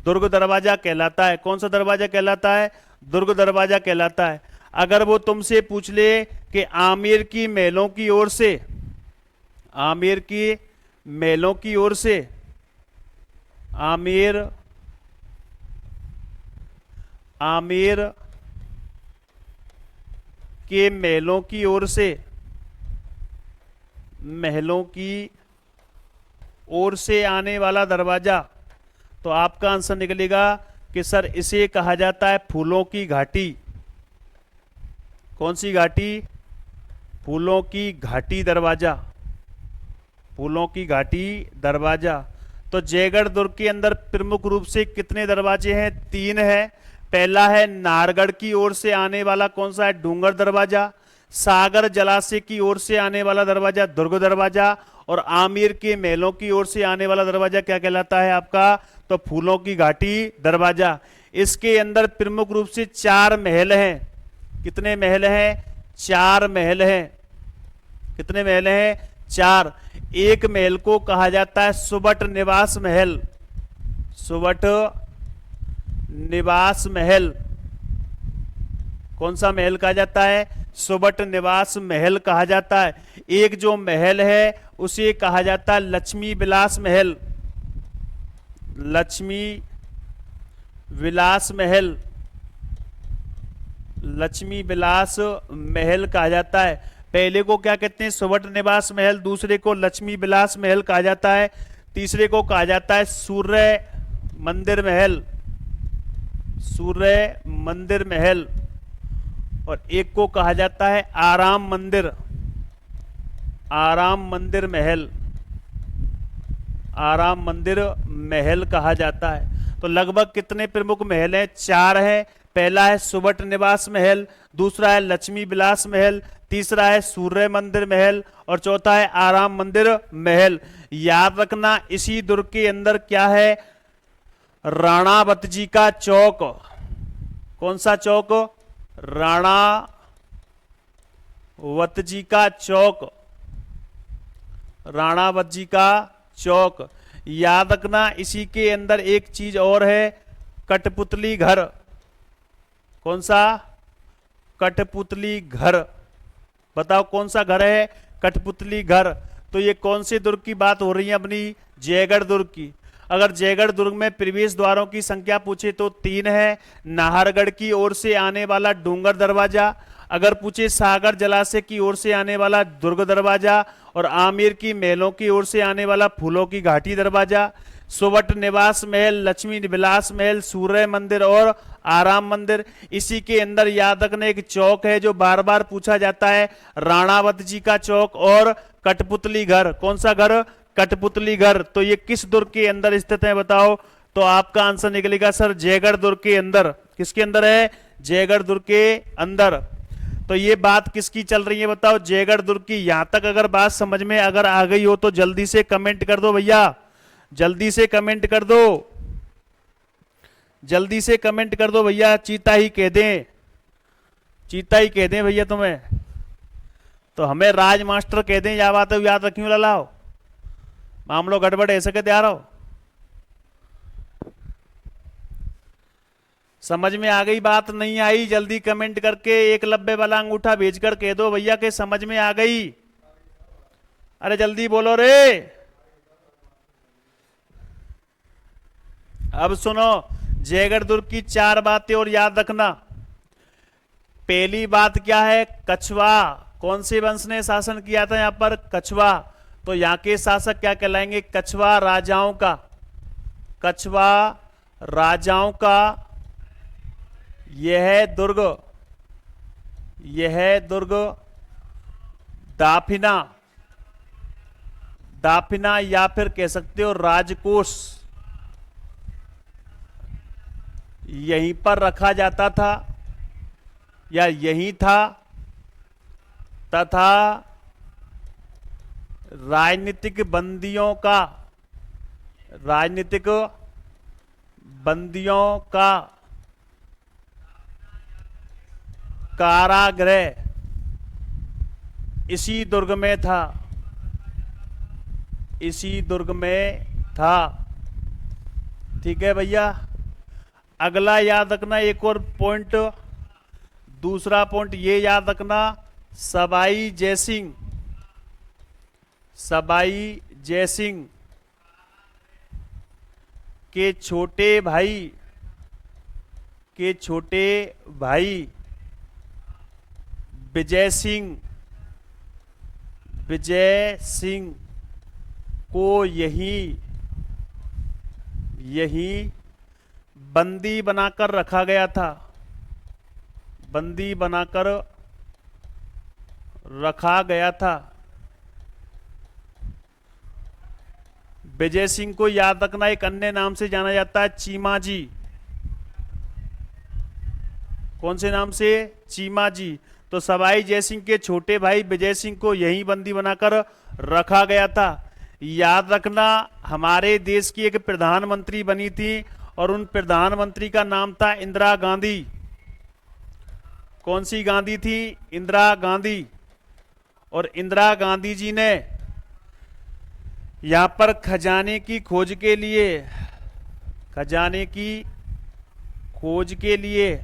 दुर्ग दरवाजा कहलाता है। कौन सा दरवाजा कहलाता है? दुर्ग दरवाजा कहलाता है। अगर वो तुमसे पूछ ले कि आमेर की महलों की ओर से, आमेर की महलों की ओर से, आमेर आमेर के महलों की ओर से, महलों की ओर से आने वाला दरवाजा, तो आपका आंसर निकलेगा कि सर इसे कहा जाता है फूलों की घाटी। कौन सी घाटी? फूलों की घाटी दरवाजा। फूलों की घाटी दरवाजा। तो जयगढ़ दुर्ग के अंदर प्रमुख रूप से कितने दरवाजे हैं? 3 है। पहला है नाहरगढ़ की ओर से आने वाला कौन सा है? डूंगर दरवाजा। सागर जलाशय की ओर से आने वाला दरवाजा दुर्ग दरवाजा। और आमेर के महलों की ओर से आने वाला दरवाजा क्या कहलाता है आपका? तो फूलों की घाटी दरवाजा। इसके अंदर प्रमुख रूप से 4 महल हैं। कितने महल हैं? 4 महल हैं। कितने महल हैं? 4। एक महल को कहा जाता है सुबट निवास महल। सुबट निवास महल। कौन सा महल कहा जाता है? सुबट निवास महल कहा जाता है। एक जो महल है उसे कहा जाता है लक्ष्मी विलास महल। लक्ष्मी विलास महल। लक्ष्मी विलास महल कहा जाता है। पहले को क्या कहते हैं? सुबट निवास महल। दूसरे को लक्ष्मी विलास महल कहा जाता है। तीसरे को कहा जाता है सूर्य मंदिर महल। सूर्य मंदिर महल। और एक को कहा जाता है आराम मंदिर। आराम मंदिर महल। आराम मंदिर महल कहा जाता है। तो लगभग कितने प्रमुख महल हैं? 4 हैं। पहला है सुबट निवास महल, दूसरा है लक्ष्मी विलास महल, तीसरा है सूर्य मंदिर महल और चौथा है आराम मंदिर महल। याद रखना इसी दुर्ग के अंदर क्या है? राणावत जी का चौक। कौन सा चौक? राणावत जी का चौक। राणावत जी का चौक। याद रखना इसी के अंदर एक चीज और है, कठपुतली घर। कौन सा? कठपुतली घर। बताओ कौन सा घर है? कठपुतली घर। तो ये कौन से दुर्ग की बात हो रही है? अपनी जयगढ़ दुर्ग की। अगर जयगढ़ दुर्ग में प्रवेश द्वारों की संख्या पूछे तो 3 है। नाहरगढ़ की ओर से आने वाला डूंगर दरवाजा, अगर पूछे सागर जलाशय की ओर से आने वाला दुर्ग दरवाजा और आमेर की महलों की ओर से आने वाला फूलों की घाटी दरवाजा, सुबट निवास महल, लक्ष्मी विलास महल, सूर्य मंदिर और आराम मंदिर। इसी के अंदर याद रखना एक चौक है जो बार बार पूछा जाता है, राणावत जी का चौक और कठपुतली घर। कौन सा घर? कठपुतली घर। तो ये किस दुर्ग के अंदर स्थित है बताओ? तो आपका आंसर निकलेगा सर जयगढ़ दुर्ग के अंदर। किसके अंदर है? जयगढ़ दुर्ग के अंदर। तो ये बात किसकी चल रही है बताओ? जयगढ़ दुर्ग की। यहां तक अगर बात समझ में अगर आ गई हो तो जल्दी से कमेंट कर दो भैया, जल्दी से कमेंट कर दो, जल्दी से कमेंट कर दो भैया। चीता ही कह दें, चीता ही कह दें भैया तुम्हें, तो हमें राज मास्टर कह दें। या बात है याद रखियो लालाओ, मामलो गड़बड़ ऐसे के तैयार हो। समझ में आ गई बात? नहीं आई जल्दी कमेंट करके एकलव्य वाला अंगूठा भेजकर कह दो भैया के समझ में आ गई। अरे जल्दी बोलो रे। अब सुनो जयगढ़ दुर्ग की 4 बातें और याद रखना। पहली बात क्या है? कछवा। कौन से वंश ने शासन किया था यहां पर? कछवा। तो यहां के शासक क्या कहलाएंगे? कछवा राजाओं का। कछवा राजाओं का यह दुर्ग, यह दुर्ग दाफिना, दाफिना या फिर कह सकते हो राजकोष, यहीं पर रखा जाता था या यहीं था, तथा राजनीतिक बंदियों का, राजनीतिक बंदियों का कारागृह इसी दुर्ग में था, इसी दुर्ग में था। ठीक है भैया। अगला याद रखना एक और पॉइंट, दूसरा पॉइंट ये याद रखना, सवाई जयसिंह, सवाई जयसिंह के छोटे भाई, के छोटे भाई विजय सिंह, विजय सिंह को यही, यही बंदी बनाकर रखा गया था, बंदी बनाकर रखा गया था। विजय सिंह को याद रखना, एक अन्य नाम से जाना जाता है चीमा जी। कौन से नाम से? चीमा जी। तो सवाई जय सिंह के छोटे भाई विजय सिंह को यही बंदी बनाकर रखा गया था। याद रखना, हमारे देश की एक प्रधानमंत्री बनी थी और उन प्रधानमंत्री का नाम था इंदिरा गांधी। कौन सी गांधी थी? इंदिरा गांधी। और इंदिरा गांधी जी ने यहां पर खजाने की खोज के लिए, खजाने की खोज के लिए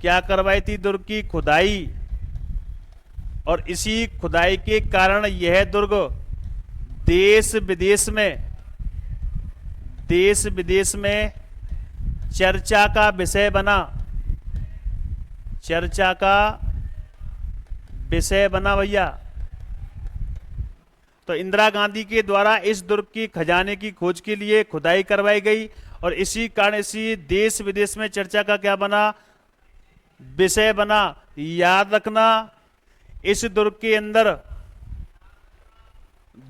क्या करवाई थी? दुर्ग की खुदाई। और इसी खुदाई के कारण यह दुर्ग देश विदेश में चर्चा का विषय बना, चर्चा का विषय बना भैया। तो इंदिरा गांधी के द्वारा इस दुर्ग की खजाने की खोज के लिए खुदाई करवाई गई और इसी कारण इसी देश विदेश में चर्चा का क्या बना? विषय बना। याद रखना, इस दुर्ग के अंदर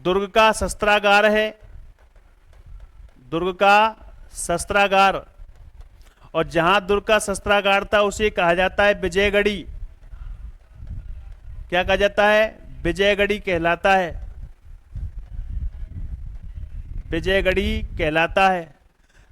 दुर्ग का शस्त्रागार है, दुर्ग का शस्त्रागार। और जहां दुर्ग का शस्त्रागार था उसे कहा जाता है विजयगढ़ी। क्या कहा जाता है? विजयगढ़ी कहलाता है, विजयगढ़ी कहलाता है।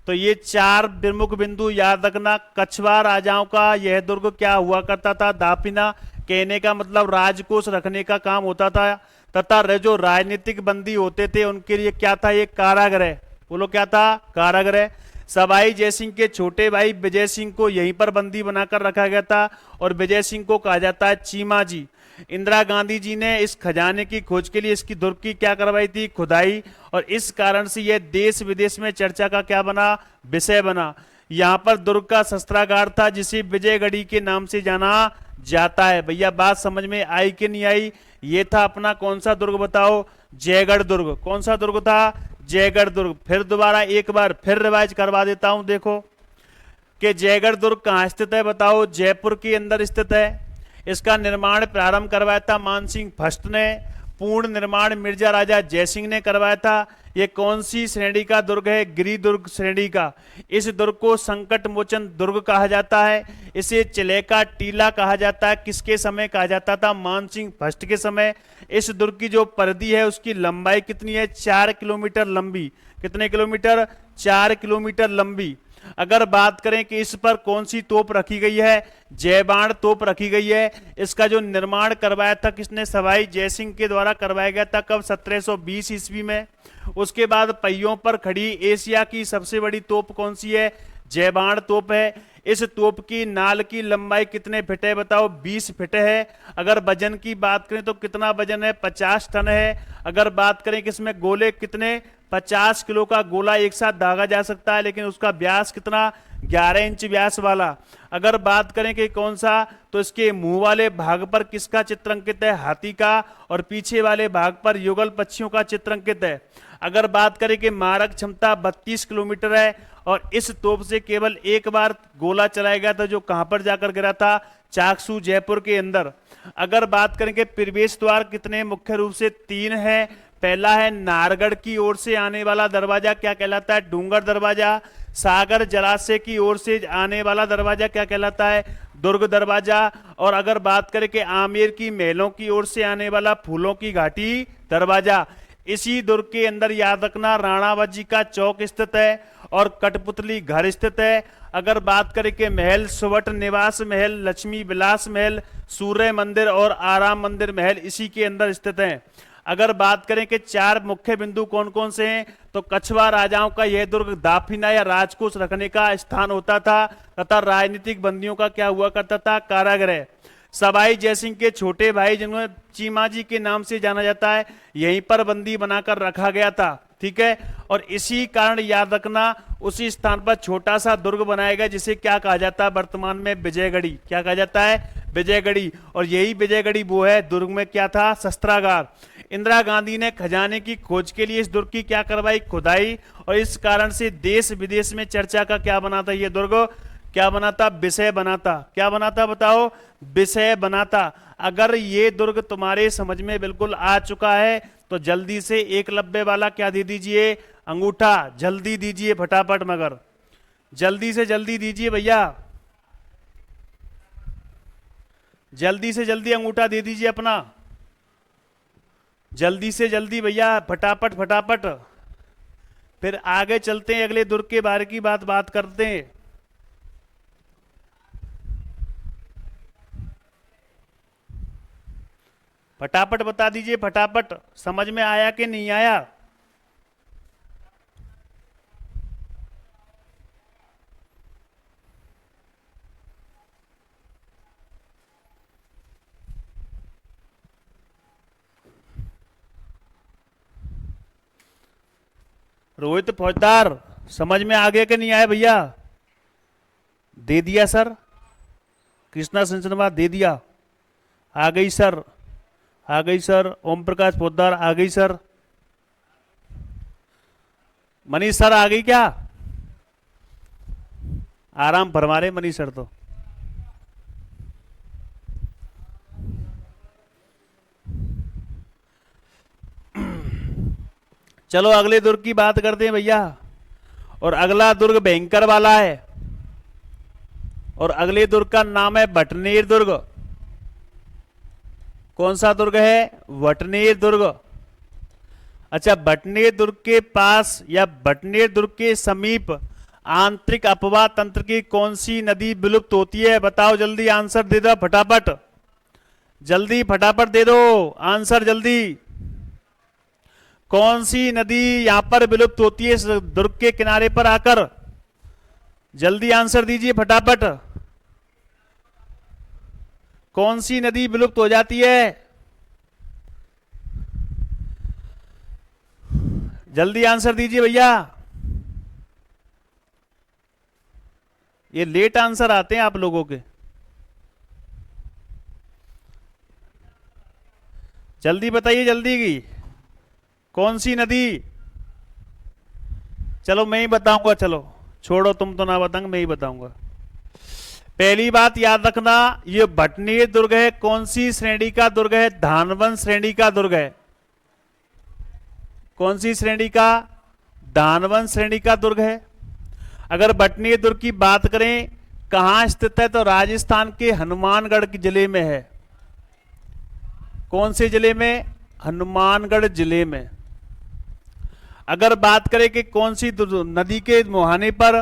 तो ये चार प्रमुख बिंदु याद रखना। कछवा राजाओं का यह दुर्ग क्या हुआ करता था? दाफिना। कहने का मतलब राजकोष रखने का काम होता था, तथा जो राजनीतिक बंदी होते थे उनके लिए क्या था? ये कारागृह। बोलो क्या था? कारागृह। सवाई जय सिंह के छोटे भाई विजय सिंह को यहीं पर बंदी बनाकर रखा गया था और विजय सिंह को कहा जाता है चीमा जी। इंदिरा गांधी जी ने इस खजाने की खोज के लिए इसकी दुर्ग की क्या करवाई थी? खुदाई। और इस कारण से यह देश विदेश में चर्चा का क्या बना? विषय बना। यहां पर दुर्ग का शस्त्रागार था जिसे विजयगढ़ी के नाम से जाना जाता है। भैया बात समझ में आई कि नहीं आई? ये था अपना कौन सा दुर्ग बताओ? जयगढ़ दुर्ग। कौन सा दुर्ग था? जयगढ़ दुर्ग। फिर दोबारा एक बार फिर रिवाइज करवा देता हूं। देखो कि जयगढ़ दुर्ग कहां स्थित है बताओ? जयपुर के अंदर स्थित है। इसका निर्माण प्रारंभ करवाया था मानसिंह फर्स्ट ने। पूर्ण निर्माण मिर्जा राजा जयसिंह ने करवाया था। ये कौन सी श्रेणी का दुर्ग है? गिरि दुर्ग श्रेणी का। इस दुर्ग को संकट मोचन दुर्ग कहा जाता है। इसे चिलेका टीला कहा जाता है। किसके समय कहा जाता था? मानसिंह फर्स्ट के समय। इस दुर्ग की जो परिधि है उसकी लंबाई कितनी है? 4 किलोमीटर लंबी। कितने किलोमीटर? 4 किलोमीटर लंबी। अगर बात करें कि इस पर कौन सी तोप रखी गई है? जयबाण तोप रखी गई है। इसका जो निर्माण करवाया था किसने? सवाई जयसिंह के द्वारा करवाया गया था। कब? 1720 ईस्वी में। उसके बाद पहियों पर खड़ी एशिया की सबसे बड़ी तोप कौन सी है? जयबाण तोप है। इस तोप की नाल की लंबाई कितने फिट है बताओ? 20 फिट है। अगर वजन की बात करें तो कितना वजन है? 50 टन है। अगर बात करें कि इसमें गोले कितने? 50 किलो का गोला एक साथ दागा जा सकता है, लेकिन उसका व्यास कितना? 11 इंच व्यास वाला। अगर बात करें कि कौन सा, तो इसके मुंह वाले भाग पर किसका चित्र अंकित है? हाथी का। और पीछे वाले भाग पर युगल पक्षियों का चित्र अंकित है। अगर बात करें कि मारक क्षमता 32 किलोमीटर है और इस तोप से केवल एक बार गोला चलाया गया था, जो कहां पर जाकर गिरा था? चाकसू जयपुर के अंदर। अगर बात करें कि प्रवेश द्वार कितने? मुख्य रूप से 3 है। पहला है नारगढ़ की ओर से आने वाला दरवाजा, क्या कहलाता है? डूंगर दरवाजा। सागर जलाशय की ओर से आने वाला दरवाजा क्या कहलाता है? दुर्ग दरवाजा। और अगर बात करें कि आमेर की महलों की ओर से आने वाला फूलों की घाटी दरवाजा। इसी दुर्ग के अंदर याद रखना राणावत का चौक स्थित है और कठपुतली घर स्थित है। अगर बात करें कि महल, सुवर्ण निवास महल, लक्ष्मी विलास महल, सूर्य मंदिर और आराम मंदिर महल इसी के अंदर स्थित हैं। अगर बात करें कि 4 मुख्य बिंदु कौन कौन से हैं, तो कछवा राजाओं का यह दुर्ग दाफिना या राजकोष रखने का स्थान होता था तथा राजनीतिक बंदियों का क्या हुआ करता था? कारागृह। सवाई जयसिंह के छोटे भाई जिन्हें चीमा जी के नाम से जाना जाता है, यहीं पर बंदी बनाकर रखा गया था। ठीक है। और इसी कारण याद रखना उसी स्थान पर छोटा सा दुर्ग बनाया गया जिसे क्या कहा जाता है वर्तमान में? विजयगढ़ी। क्या कहा जाता है? विजयगढ़ी। और यही विजयगढ़ी वो है दुर्ग में क्या था? शस्त्रागार। इंदिरा गांधी ने खजाने की खोज के लिए इस दुर्ग की क्या करवाई? खुदाई। और इस कारण से देश विदेश में चर्चा का क्या बना था? ये दुर्ग क्या बनाता? विषय बनाता। क्या बनाता बताओ? विषय बनाता। अगर ये दुर्ग तुम्हारे समझ में बिल्कुल आ चुका है तो जल्दी से एकलव्य वाला क्या दे दीजिए? अंगूठा। जल्दी दीजिए फटाफट, मगर जल्दी से जल्दी दीजिए भैया, जल्दी से जल्दी अंगूठा दे दीजिए अपना, जल्दी से जल्दी भैया, फटाफट फटाफट। फिर आगे चलते हैं, अगले दुर्ग के बारे की बात करते हैं। फटाफट बता दीजिए, फटाफट। समझ में आया कि नहीं आया? रोहित फौजदार, समझ में आ गया कि नहीं आया भैया? दे दिया सर। कृष्णा सिंचनवा दे दिया। आ गई सर, आ गई सर। ओम प्रकाश पोद्दार आ गई सर। मनीष सर आ गई क्या? आराम फरमा रहे मनीष सर तो। चलो अगले दुर्ग की बात करते हैं भैया। और अगला दुर्ग भयंकर वाला है, और अगले दुर्ग का नाम है भटनेर दुर्ग। कौन सा दुर्ग है? भटनेर दुर्ग। अच्छा, भटनेर दुर्ग के पास या भटनेर दुर्ग के समीप आंतरिक अपवाह तंत्र की कौन सी नदी विलुप्त होती है? बताओ जल्दी, आंसर दे दो फटाफट, जल्दी फटाफट दे दो आंसर जल्दी। कौन सी नदी यहां पर विलुप्त होती है इस दुर्ग के किनारे पर आकर? जल्दी आंसर दीजिए फटाफट। कौन सी नदी विलुप्त हो जाती है? जल्दी आंसर दीजिए भैया। ये लेट आंसर आते हैं आप लोगों के। जल्दी बताइए, जल्दी की कौन सी नदी? चलो मैं ही बताऊंगा, चलो छोड़ो, तुम तो ना बताओगे, मैं ही बताऊंगा। पहली बात याद रखना, ये भटनेर दुर्ग है, कौन सी श्रेणी का दुर्ग है? धानवंश श्रेणी का दुर्ग है। कौन सी श्रेणी का? धानवंश श्रेणी का दुर्ग है। अगर भटनेर दुर्ग की बात करें कहां स्थित है, तो राजस्थान के हनुमानगढ़ के जिले में है। कौन से जिले में? हनुमानगढ़ जिले में। अगर बात करें कि कौन सी नदी के मुहाने पर,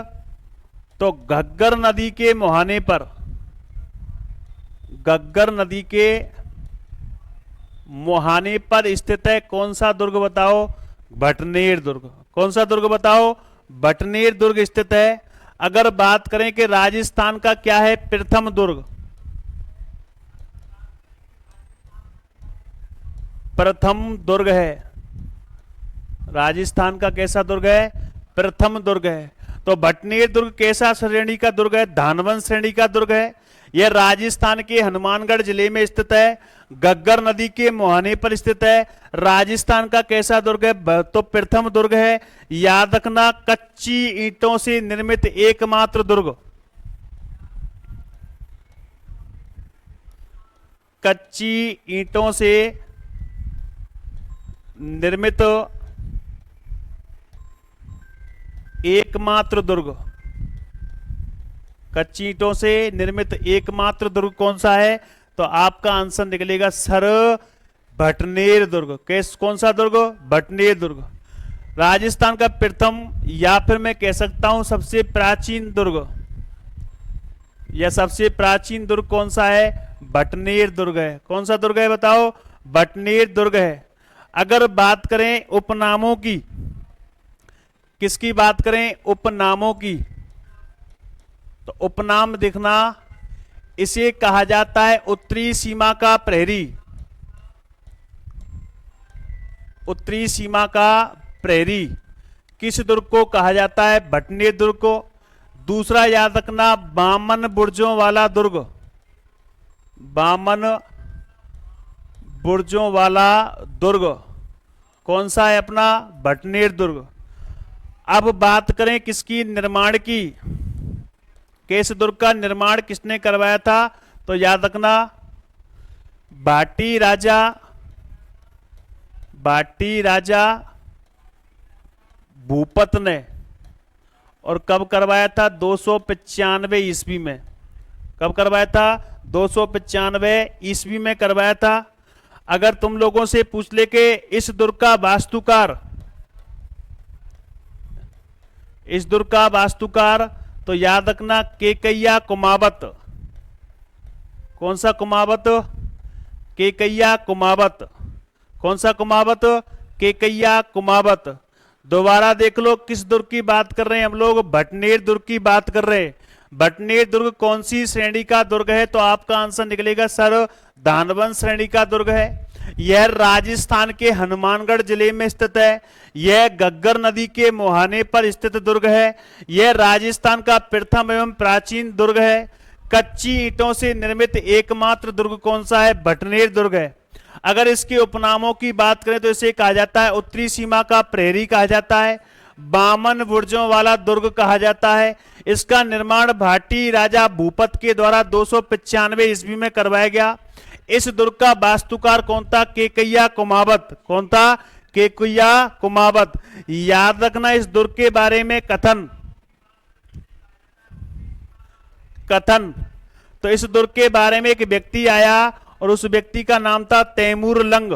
तो घग्गर नदी के मुहाने पर, घग्गर नदी के मुहाने पर स्थित है कौन सा दुर्ग बताओ? भटनेर दुर्ग। कौन सा दुर्ग बताओ? भटनेर दुर्ग स्थित है। अगर बात करें कि राजस्थान का क्या है प्रथम दुर्ग, प्रथम दुर्ग है राजस्थान का, कैसा दुर्ग है? प्रथम दुर्ग है। तो भटनेर दुर्ग कैसा श्रेणी का दुर्ग है? धानवंश श्रेणी का दुर्ग है। यह राजस्थान के हनुमानगढ़ जिले में स्थित है, घग्गर नदी के मुहाने पर स्थित है। राजस्थान का कैसा दुर्ग है? तो प्रथम दुर्ग है। याद रखना, कच्ची ईंटों से निर्मित एकमात्र दुर्ग, कच्ची ईंटों से निर्मित एकमात्र दुर्ग, कच्ची ईंटों से निर्मित एकमात्र दुर्ग कौन सा है? तो आपका आंसर निकलेगा सर भटनेर दुर्ग। कौन सा दुर्ग? भटनेर दुर्ग। राजस्थान का प्रथम, या फिर मैं कह सकता हूं सबसे प्राचीन दुर्ग, या सबसे प्राचीन दुर्ग कौन सा है? भटनेर दुर्ग है। कौन सा दुर्ग है बताओ? भटनेर दुर्ग है। अगर बात करें उपनामों की, किसकी बात करें? उपनामों की, तो उपनाम देखना, इसे कहा जाता है उत्तरी सीमा का प्रहरी। उत्तरी सीमा का प्रहरी किस दुर्ग को कहा जाता है? भटनेर दुर्ग को। दूसरा याद रखना, बामन बुर्जों वाला दुर्ग, बामन बुर्जों वाला दुर्ग कौन सा है अपना? भटनेर दुर्ग। अब बात करें किसकी? निर्माण की, कि इस दुर्ग का निर्माण किसने करवाया था? तो याद रखना भाटी राजा भूपत ने। और कब करवाया था? 295 ईस्वी में। कब करवाया था? 295 ईस्वी में करवाया था। अगर तुम लोगों से पूछ ले कि इस दुर्ग का वास्तुकार तो याद रखना केकैया कुमावत। कौन सा कुमावत? केकैया कुमावत। कौन सा कुमावत? केकैया कुमावत। दोबारा देख लो किस दुर्ग की बात कर रहे हैं हम लोग? भटनेर दुर्ग की बात कर रहे हैं। भटनेर दुर्ग कौन सी श्रेणी का दुर्ग है? तो आपका आंसर निकलेगा सर धानवंश श्रेणी का दुर्ग है। यह राजस्थान के हनुमानगढ़ जिले में स्थित है। यह घग्गर नदी के मुहाने पर स्थित दुर्ग है। यह राजस्थान का प्रथम एवं प्राचीन दुर्ग है। कच्ची ईंटों से निर्मित एकमात्र दुर्ग कौन सा है? भटनेर दुर्ग है। अगर इसके उपनामों की बात करें तो इसे कहा जाता है उत्तरी सीमा का प्रहरी कहा जाता है, बामन बुर्जों वाला दुर्ग कहा जाता है। इसका निर्माण भाटी राजा भूपत के द्वारा 295 ईस्वी में करवाया गया। इस दुर्ग का वास्तुकार कौन था? केकैया कुमावत। कौन था? केकैया कुमावत। याद रखना इस दुर्ग के बारे में कथन। तो इस दुर्ग के बारे में एक व्यक्ति आया और उस व्यक्ति का नाम था तैमूर लंग।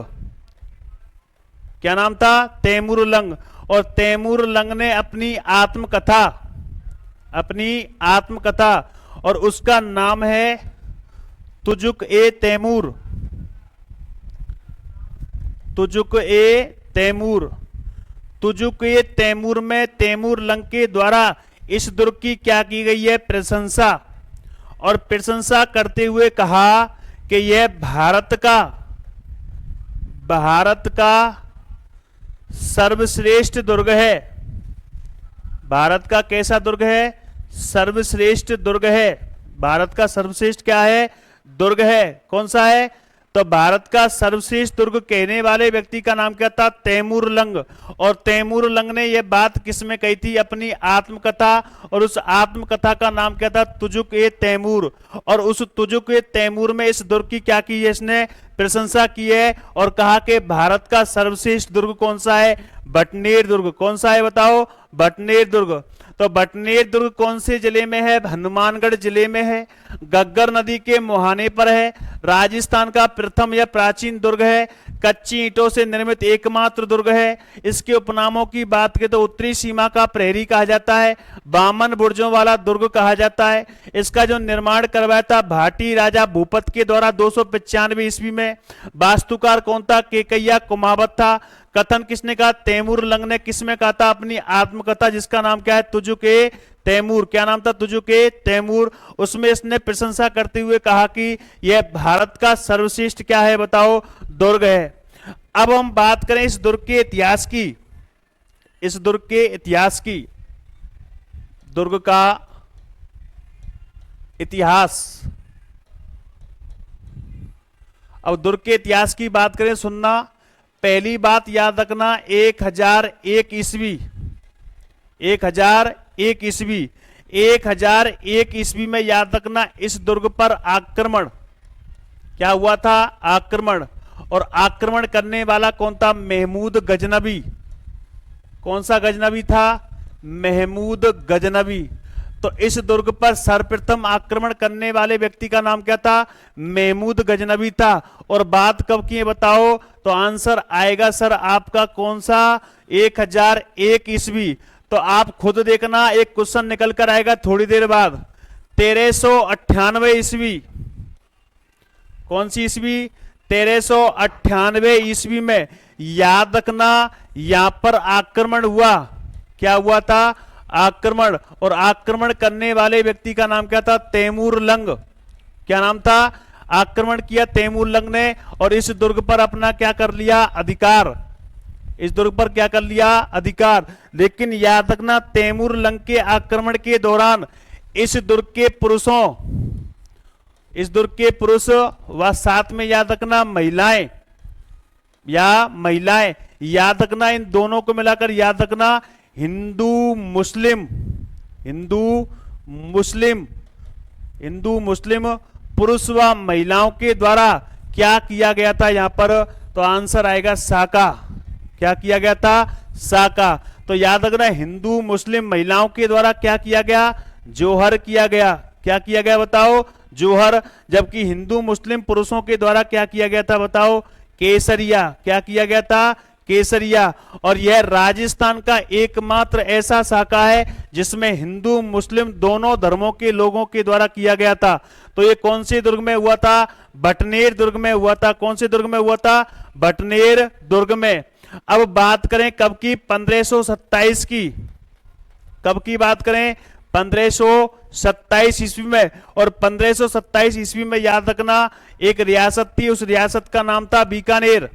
क्या नाम था? तैमूर लंग। और तैमूर लंग ने अपनी आत्मकथा और उसका नाम है तुजुक ए तैमूर। तुजुक ए तैमूर में तैमूर लंग के द्वारा इस दुर्ग की क्या की गई है? प्रशंसा। और प्रशंसा करते हुए कहा कि यह भारत का सर्वश्रेष्ठ दुर्ग है। भारत का कैसा दुर्ग है? सर्वश्रेष्ठ दुर्ग है। भारत का सर्वश्रेष्ठ क्या है? दुर्ग है। कौन सा है? तो भारत का सर्वश्रेष्ठ दुर्ग कहने वाले व्यक्ति का नाम क्या था? तैमूर लंग। और तैमूर लंग ने यह बात किसमें कही थी? अपनी आत्मकथा। और उस आत्मकथा का नाम क्या था? तुजुक ए तैमूर। और उस तुजुक ए तैमूर में इस दुर्ग की क्या की है? इसने प्रशंसा की है और कहा कि भारत का सर्वश्रेष्ठ दुर्ग कौन सा है? भटनेर दुर्ग। कौन सा है बताओ? भटनेर दुर्ग। तो भटनेर दुर्ग कौन से जिले में है? हनुमानगढ़ जिले में है। घग्गर नदी के मुहाने पर है। राजस्थान का प्रथम या प्राचीन दुर्ग है। कच्ची ईंटों से निर्मित एकमात्र दुर्ग है। इसके उपनामों की बात करें तो उत्तरी सीमा का प्रहरी कहा जाता है, बामन बुर्जों वाला दुर्ग कहा जाता है। इसका जो निर्माण करवाया था भाटी राजा भूपत के द्वारा 295 ईस्वी में। वास्तुकार कौन था? केकैया कुमावत था। कथन किसने कहा? तैमूर लंग ने। किसमें कहा था? अपनी आत्मकथा जिसका नाम क्या है? तुजुके तैमूर। क्या नाम था? तुजुके तैमूर। उसमें इसने प्रशंसा करते हुए कहा कि यह भारत का सर्वश्रेष्ठ क्या है बताओ? दुर्ग है। अब हम बात करें इस दुर्ग के इतिहास की। इस दुर्ग के इतिहास की, दुर्ग का इतिहास। अब दुर्ग के इतिहास की बात करें, सुनना। पहली बात याद रखना 1001 ईस्वी। 1001 ईस्वी। 1001 ईस्वी में याद रखना इस दुर्ग पर आक्रमण क्या हुआ था? आक्रमण। और आक्रमण करने वाला कौन था? महमूद गजनबी। कौन सा गजनबी था? महमूद गजनबी। तो इस दुर्ग पर सर्वप्रथम आक्रमण करने वाले व्यक्ति का नाम क्या था? महमूद गजनबी था। और बात कब की है बताओ? तो आंसर आएगा सर आपका कौन सा? 1001 ईस्वी। तो आप खुद देखना, एक क्वेश्चन निकल कर आएगा थोड़ी देर बाद। 1398 ईस्वी। कौन सी ईस्वी? 1398 ईस्वी में याद रखना यहां पर आक्रमण हुआ। क्या हुआ था? आक्रमण। और आक्रमण करने वाले व्यक्ति का नाम क्या था? तैमूर लंग। क्या नाम था? आक्रमण किया तैमूर लंग ने और इस दुर्ग पर अपना क्या कर लिया? अधिकार। इस दुर्ग पर क्या कर लिया? अधिकार। लेकिन याद रखना तैमूर लंग के आक्रमण के दौरान इस दुर्ग के पुरुष व साथ में याद रखना महिलाएं याद रखना, इन दोनों को मिलाकर याद रखना हिंदू मुस्लिम हिंदू मुस्लिम पुरुष व महिलाओं के द्वारा क्या किया गया था यहां पर? तो आंसर आएगा साका। क्या किया गया था? साका। तो याद रखना, हिंदू मुस्लिम महिलाओं के द्वारा क्या किया गया? जोहर किया गया। क्या किया गया बताओ? जोहर। जबकि हिंदू मुस्लिम पुरुषों के द्वारा क्या किया गया था बताओ? केसरिया। क्या किया गया था? केसरिया। और यह राजस्थान का एकमात्र ऐसा शाखा है जिसमें हिंदू मुस्लिम दोनों धर्मों के लोगों के द्वारा किया गया था। तो ये कौन से दुर्ग में हुआ था? भटनेर दुर्ग में हुआ था। कौन से दुर्ग में हुआ था? भटनेर दुर्ग में। अब बात करें कब की? 1527 की। कब की बात करें? 1527 ईस्वी में। और 1527 ईस्वी में याद रखना, एक रियासत थी, उस रियासत का नाम था बीकानेर।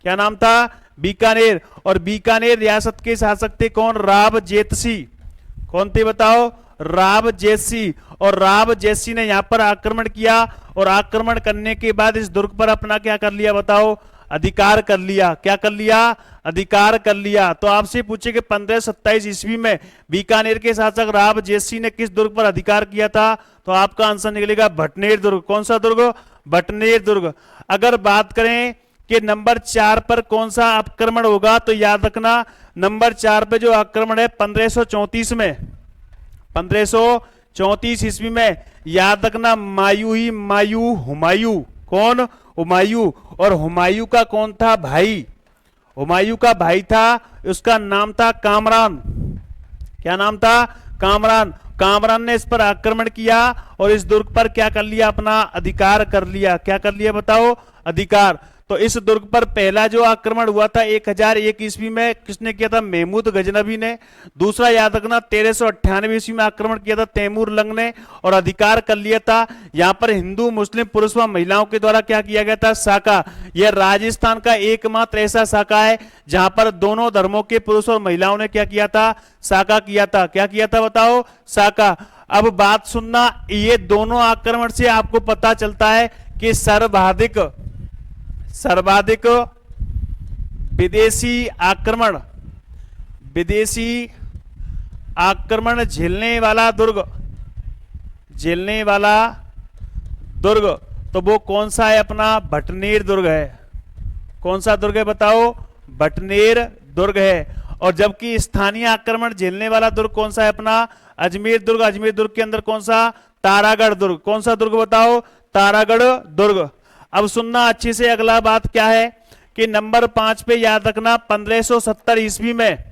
क्या नाम था? बीकानेर। और बीकानेर रियासत के शासक थे कौन? राव जेतसी। कौन थे बताओ? राव जेतसी। और राव जेतसी ने यहां पर आक्रमण किया, और आक्रमण करने के बाद इस दुर्ग पर अपना क्या कर लिया बताओ? अधिकार कर लिया। क्या कर लिया? अधिकार कर लिया। तो आपसे पूछे कि 1527 ईस्वी में बीकानेर के शासक राव जेतसी ने किस दुर्ग पर अधिकार किया था? तो आपका आंसर निकलेगा भटनेर दुर्ग। कौन सा दुर्ग? भटनेर दुर्ग। अगर बात करें कि नंबर 4 पर कौन सा आक्रमण होगा, तो याद रखना, नंबर 4 पे जो आक्रमण है 1534 में, 1534 ईस्वी में, याद रखना, मायू हुमायूं। कौन? हुमायूं। और हुमायूं का कौन था? भाई। हुमायूं का भाई था, उसका नाम था कामरान। क्या नाम था? कामरान। कामरान ने इस पर आक्रमण किया और इस दुर्ग पर क्या कर लिया? अपना अधिकार कर लिया। क्या कर लिया बताओ? अधिकार। तो इस दुर्ग पर पहला जो आक्रमण हुआ था 1001 ईस्वी में, किसने किया था? महमूद गजनबी ने। दूसरा याद रखना, 1398 ईस्वी में आक्रमण किया था तैमूर लंग ने, और अधिकार कर लिया था। यहां पर हिंदू मुस्लिम पुरुष व महिलाओं के द्वारा क्या किया गया था? शाखा। यह राजस्थान का एकमात्र ऐसा शाखा है जहां पर दोनों धर्मों के पुरुष और महिलाओं ने क्या किया था? शाखा किया था। क्या किया था बताओ? शाखा। अब बात सुनना, ये दोनों आक्रमण से आपको पता चलता है कि सर्वाधिक विदेशी आक्रमण झेलने वाला दुर्ग, तो वो कौन सा है? अपना भटनेर दुर्ग है। कौन सा दुर्ग है बताओ? भटनेर दुर्ग है। और जबकि स्थानीय आक्रमण झेलने वाला दुर्ग कौन सा है? अपना अजमेर दुर्ग। अजमेर दुर्ग के अंदर कौन सा? तारागढ़ दुर्ग। कौन सा दुर्ग बताओ? तारागढ़ दुर्ग। अब सुनना अच्छे से, अगला बात क्या है कि नंबर 5 पे याद रखना, 1570 ईस्वी में,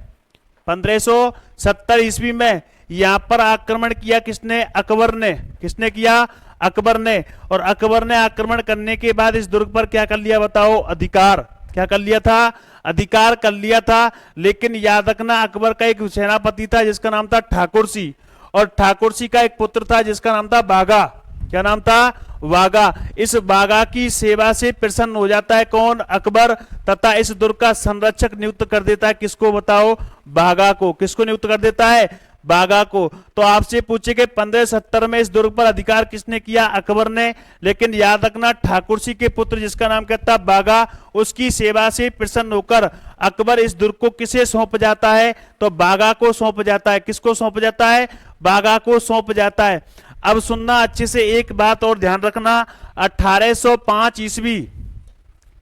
1570 ईस्वी में यहां पर आक्रमण किया किसने? अकबर ने। किसने किया? अकबर ने। और अकबर ने आक्रमण करने के बाद इस दुर्ग पर क्या कर लिया बताओ? अधिकार। क्या कर लिया था? अधिकार कर लिया था। लेकिन याद रखना, अकबर का एक सेनापति था जिसका नाम था ठाकुर सिंह, और ठाकुर सिंह का एक पुत्र था जिसका नाम था बागा। क्या नाम था? वागा। इस बागा की सेवा से प्रसन्न हो जाता है कौन? अकबर। तथा इस दुर्ग का संरक्षक नियुक्त कर देता है किसको बताओ? बागा को। किसको नियुक्त कर देता है? बागा को। तो आपसे पूछे कि 1570 में इस दुर्ग पर अधिकार किसने किया? अकबर ने। लेकिन याद रखना, ठाकुर सिंह के पुत्र जिसका नाम कहता है बागा, उसकी सेवा से प्रसन्न होकर अकबर इस दुर्ग को किसे सौंप जाता है? तो बागा को सौंप जाता है। किसको सौंप जाता है? बागा को सौंप जाता है। अब सुनना अच्छे से, एक बात और ध्यान रखना, 1805 ईस्वी,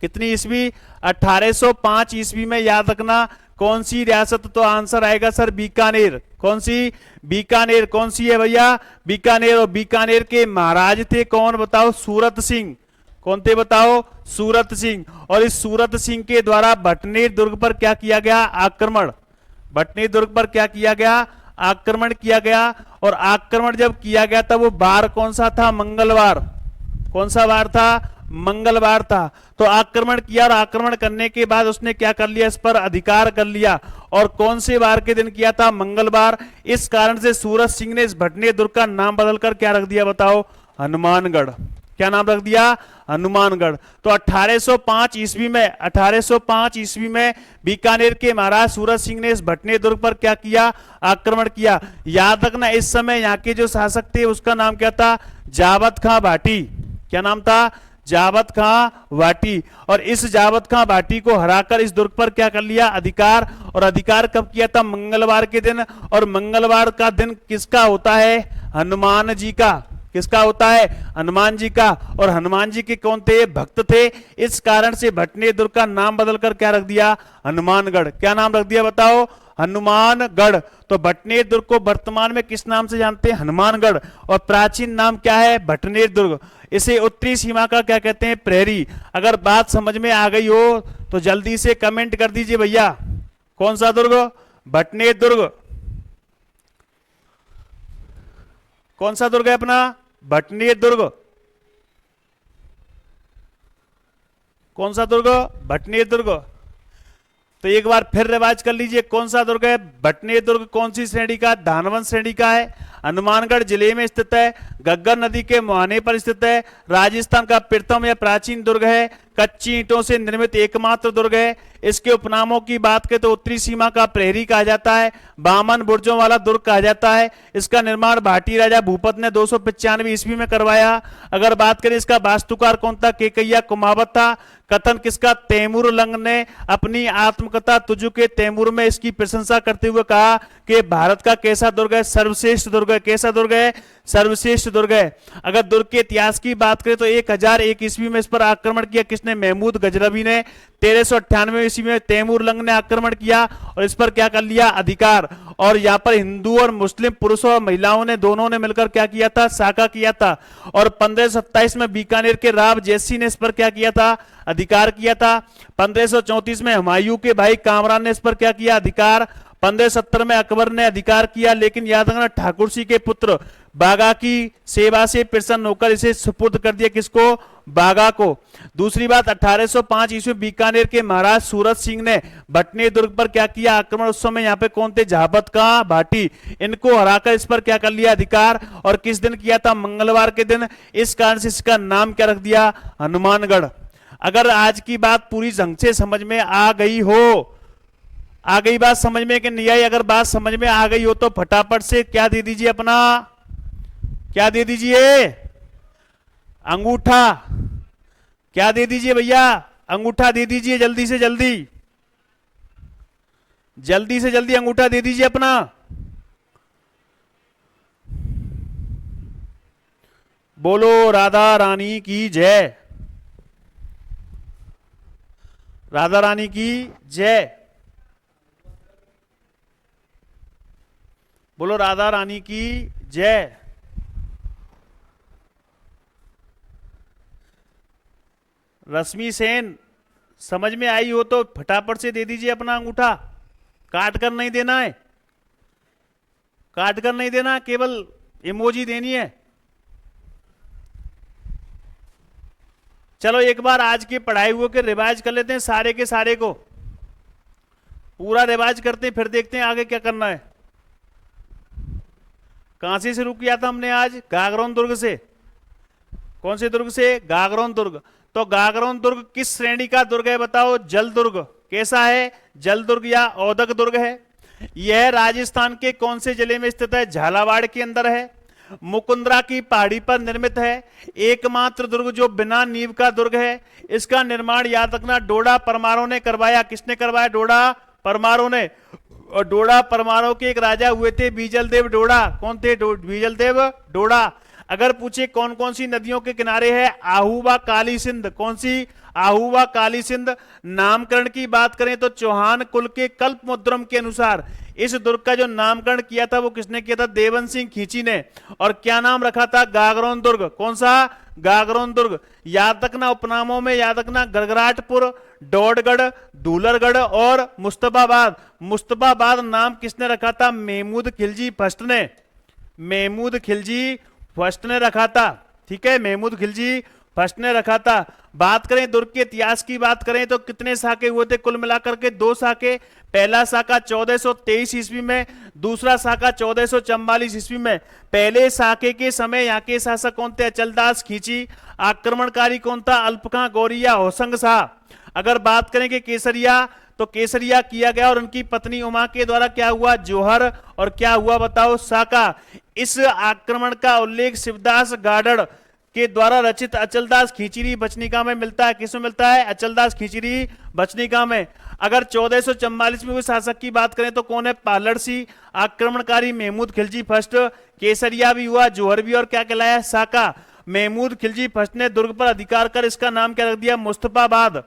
कितनी ईस्वी? 1805 ईस्वी में याद रखना, कौन सी रियासत? तो आंसर आएगा सर बीकानेर। कौन सी? बीकानेर। कौन सी है भैया? बीकानेर। और बीकानेर के महाराज थे कौन बताओ? सूरत सिंह। कौन थे बताओ? सूरत सिंह। और इस सूरत सिंह के द्वारा भटनेर दुर्ग पर क्या किया गया? आक्रमण। भटनेर दुर्ग पर क्या किया गया? आक्रमण किया गया। और आक्रमण जब किया गया था वो बार कौन सा था? मंगलवार। कौन सा वार था? मंगलवार था। तो आक्रमण किया, और आक्रमण करने के बाद उसने क्या कर लिया? इस पर अधिकार कर लिया। और कौन से वार के दिन किया था? मंगलवार। इस कारण से सूरत सिंह ने इस भटनेर दुर्ग का नाम बदलकर क्या रख दिया बताओ? हनुमानगढ़। क्या नाम रख दिया? हनुमानगढ़। तो 1805 ईस्वी में, 1805 ईस्वी में बीकानेर के महाराज सूरत सिंह ने इस भटनेर दुर्ग पर क्या किया? आक्रमण किया। याद रखना, इस समय यहाँ के जो शासक थे उसका नाम क्या था? जावत खां भाटी। क्या नाम था? जावत खां भाटी। और इस जावत खां भाटी को हराकर इस दुर्ग पर क्या कर लिया? अधिकार। और अधिकार कब किया था? मंगलवार के दिन। और मंगलवार का दिन किसका होता है? हनुमान जी का। किसका होता है? हनुमान जी का। और हनुमान जी के कौन थे? भक्त थे। इस कारण से भटनेर दुर्ग का नाम बदलकर क्या रख दिया? हनुमानगढ़। क्या नाम रख दिया बताओ? हनुमानगढ़। तो भटनेर दुर्ग को वर्तमान में किस नाम से जानते हैं? हनुमानगढ़। और प्राचीन नाम क्या है? भटनेर दुर्ग। इसे उत्तरी सीमा का क्या कहते हैं? प्रहरी। अगर बात समझ में आ गई हो तो जल्दी से कमेंट कर दीजिए भैया। कौन सा दुर्ग? भटनेर दुर्ग। कौन सा दुर्ग है अपना? भटनेर दुर्ग। कौन सा दुर्ग? भटनेर दुर्ग। तो एक बार फिर रिवाइज कर लीजिए, कौन सा दुर्ग है? भटनेर दुर्ग। कौन सी श्रेणी का? धानवंत श्रेणी का है। हनुमानगढ़ जिले में स्थित है। घग्गर नदी के मुहाने पर स्थित है। राजस्थान का प्रथम या प्राचीन दुर्ग है। कच्ची ईंटों से निर्मित एकमात्र दुर्ग है। इसके उपनामों की बात करें तो उत्तरी सीमा का प्रहरी कहा जाता है, बामन बुर्जों वाला दुर्ग कहा जाता है। इसका निर्माण भाटी राजा भूपत ने 295 ईस्वी में करवाया। अगर बात करें इसका वास्तुकार कौन था? केकैया कुमावत था। कथन किसका? तैमूर लंग ने अपनी आत्मकथा तुझु के तैमूर में इसकी प्रशंसा करते हुए कहा कि भारत का कैसा दुर्ग है? सर्वश्रेष्ठ दुर्ग है। कैसा दुर्ग है? सर्वश्रेष्ठ दुर्ग है। अगर दुर्ग के इतिहास की बात करें तो 1001 ईस्वी में इस पर आक्रमण किया किसने? महमूद गजनवी ने। 1398 ईस्वी में तैमूर लंग ने आक्रमण किया और इस पर क्या कर लिया? अधिकार। और यहां पर हिंदू और मुस्लिम पुरुषों और महिलाओं ने दोनों ने मिलकर क्या किया था? साका किया था। और 1527 में बीकानेर के राव जैसी ने इस पर क्या किया था? अधिकार किया था। 1534 में हुमायूं के भाई कामरान ने इस पर क्या किया? अधिकार। 1570 में अकबर ने अधिकार किया, लेकिन याद रखना ठाकुर सिंह के पुत्र बागा की सेवा से प्रसन्न होकर इसे सुपुर्द कर दिया। किसको? बागा को। दूसरी बात, 1805 ईस्वी बीकानेर के महाराज सूरत सिंह ने भटनेर दुर्ग पर क्या किया? आक्रमण। उस समय यहाँ पे कौन थे? जहाबत का भाटी। इनको हराकर इस पर क्या कर लिया? अधिकार। और किस दिन किया था? मंगलवार के दिन। इस कारण से इसका नाम क्या रख दिया? हनुमानगढ़। अगर आज की बात पूरी ढंग से समझ में आ गई हो, आ गई बात समझ में कि नहीं आई? अगर बात समझ में आ गई हो तो फटाफट से क्या दे दीजिए अपना? क्या दे दीजिए? अंगूठा। क्या दे दीजिए भैया? अंगूठा दे दीजिए जल्दी से जल्दी। जल्दी से जल्दी अंगूठा दे दीजिए अपना। बोलो राधा रानी की जय। राधा रानी की जय। बोलो राधा रानी की जय। रश्मि सेन, समझ में आई हो तो फटाफट से दे दीजिए अपना अंगूठा। काट कर नहीं देना है, काट कर नहीं देना, केवल इमोजी देनी है। चलो एक बार आज की पढ़ाई हुए के रिवाइज कर लेते हैं, सारे के सारे को पूरा रिवाइज करते हैं, फिर देखते हैं आगे क्या करना है। कहां से शुरू किया था हमने आज? गागरोन दुर्ग से। कौन से दुर्ग से? गागरोन दुर्ग। तो गागरोन दुर्ग किस श्रेणी का दुर्ग है बताओ? जल दुर्ग। कैसा है? जल दुर्ग या औदक दुर्ग है। यह राजस्थान के कौन से जिले में स्थित है? झालावाड़ के अंदर है। मुकुंदरा की पहाड़ी पर निर्मित है। एकमात्र दुर्ग जो बिना नींव का दुर्ग है। इसका निर्माण याद रखना डोडा परमारों ने करवाया। किसने करवाया? डोडा परमारों ने। और डोडा परमारों के एक राजा हुए थे बीजल देव डोडा। कौन थे? बीजल देव डोडा। अगर पूछे कौन कौन सी नदियों के किनारे है? आहू व काली सिंध। कौन सी? आहू व काली सिंध। नामकरण की बात करें तो चौहान कुल के कल्प मुद्रम के अनुसार इस दुर्ग का जो नामकरण किया था वो किसने किया था? देवन सिंह खींची ने। और क्या नाम रखा था? गागरोन दुर्ग। कौन सा? गागरोन दुर्ग। याद रखना उपनामों में याद रखना गड़गड़ाटपुर, डोडगढ़, धूलरगढ़ और मुस्तफाबाद। मुस्तफाबाद नाम किसने रखा था? महमूद खिलजी फर्स्ट ने। महमूद खिलजी फर्स्ट ने रखा था। ठीक है, महमूद खिलजी फर्स्ट ने रखा था। बात करें दुर्ग के इतिहास की बात करें तो कितने साके हुए थे? कुल मिलाकर के 2 साके। पहला साका 1423 ईस्वी में, दूसरा साका 1444 ईस्वी में। पहले साके के समय यहाँ के शासक कौन थे? अचलदास खींची। आक्रमणकारी कौन था? अल्पका गौरिया होसंग शाह। अगर बात करें कि केसरिया, तो केसरिया किया गया और उनकी पत्नी उमा के द्वारा क्या हुआ? जोहर। और क्या हुआ बताओ? साका। इस आक्रमण का उल्लेख शिवदास गाडड़ के द्वारा रचित अचलदास खींचीरी बचनिका में मिलता है। किसमें मिलता है? अचलदास खींचीरी बचनिका में। अगर 1444 में कोई शासक की बात करें तो कौन है? पालड़ सिंह। आक्रमणकारी महमूद खिलजी फर्स्ट। केसरिया भी हुआ, जौहर भी, और क्या कहलाया? साका। महमूद खिलजी फर्स्ट ने दुर्ग पर अधिकार कर इसका नाम क्या रख दिया? मुस्तफाबाद।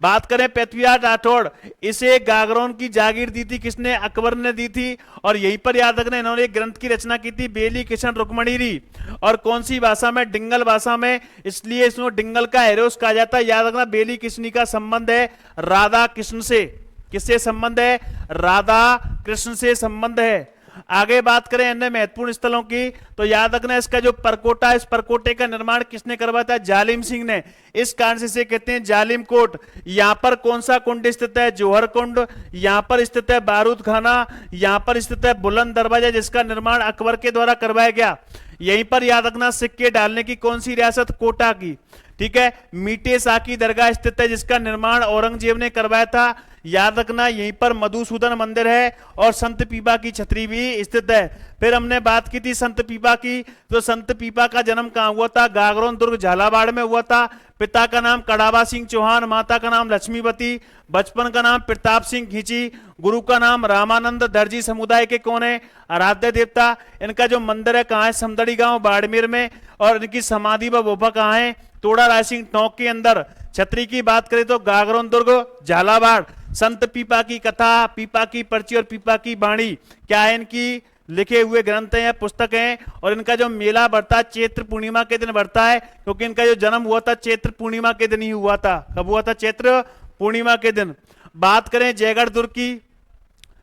बात करें पृथ्वीराज राठौड़, इसे गागरोन की जागीर दी थी किसने? अकबर ने दी थी। और यहीं पर याद रखना इन्होंने एक ग्रंथ की रचना की थी, बेली किशन रुक्मणीरी। और कौन सी भाषा में? डिंगल भाषा में, इसलिए इसको डिंगल का हेरोस कहा जाता है। याद रखना बेली किशनी का संबंध है राधा कृष्ण से। किससे संबंध है? राधा कृष्ण से संबंध है। आगे बात करें अन्य महत्वपूर्ण स्थलों की तो याद रखना इसका जो परकोटा, इस परकोटे का निर्माण किसने करवाया था? जालिम सिंह ने। इस कारण से इसे कहते हैं जालिम कोट। यहां पर कौन सा कुंड स्थित है? जौहर कुंड। यहां पर स्थित है बारूद खाना। यहां पर स्थित है बुलंद दरवाजा, जिसका निर्माण अकबर के द्वारा करवाया गया। यहीं पर याद रखना सिक्के डालने की कौन सी रियासत? कोटा की। ठीक है। मीटे शाह की दरगाह स्थित है, जिसका निर्माण औरंगजेब ने करवाया था। याद रखना यहीं पर मधुसूदन मंदिर है और संत पीपा की छतरी भी स्थित है। फिर हमने बात की थी संत पीपा की, तो संत पीपा का जन्म कहां हुआ था? गागरोन दुर्ग झालावाड़ में हुआ था। पिता का नाम कड़ावा सिंह चौहान, माता का नाम लक्ष्मीवती, बचपन का नाम प्रताप सिंह खींची, गुरु का नाम रामानंद। दर्जी समुदाय के कौन है? आराध्य देवता। इनका जो मंदिर है कहाँ है? समदड़ी गांव बाड़मेर में। और इनकी समाधि व बोफा कहाँ है? तोड़ा राय सिंह टोंक के अंदर। छतरी की बात करें तो गागरोन दुर्ग झालावाड़। संत पीपा की कथा, पीपा की पर्ची और पीपा की बाणी क्या है? इनकी लिखे हुए ग्रंथ हैं, पुस्तक हैं। और इनका जो मेला बढ़ता है चैत्र पूर्णिमा के दिन बढ़ता है, क्योंकि इनका जो जन्म हुआ था चैत्र पूर्णिमा के दिन ही हुआ था। कब हुआ था? चैत्र पूर्णिमा के दिन। बात करें जयगढ़ दुर्ग की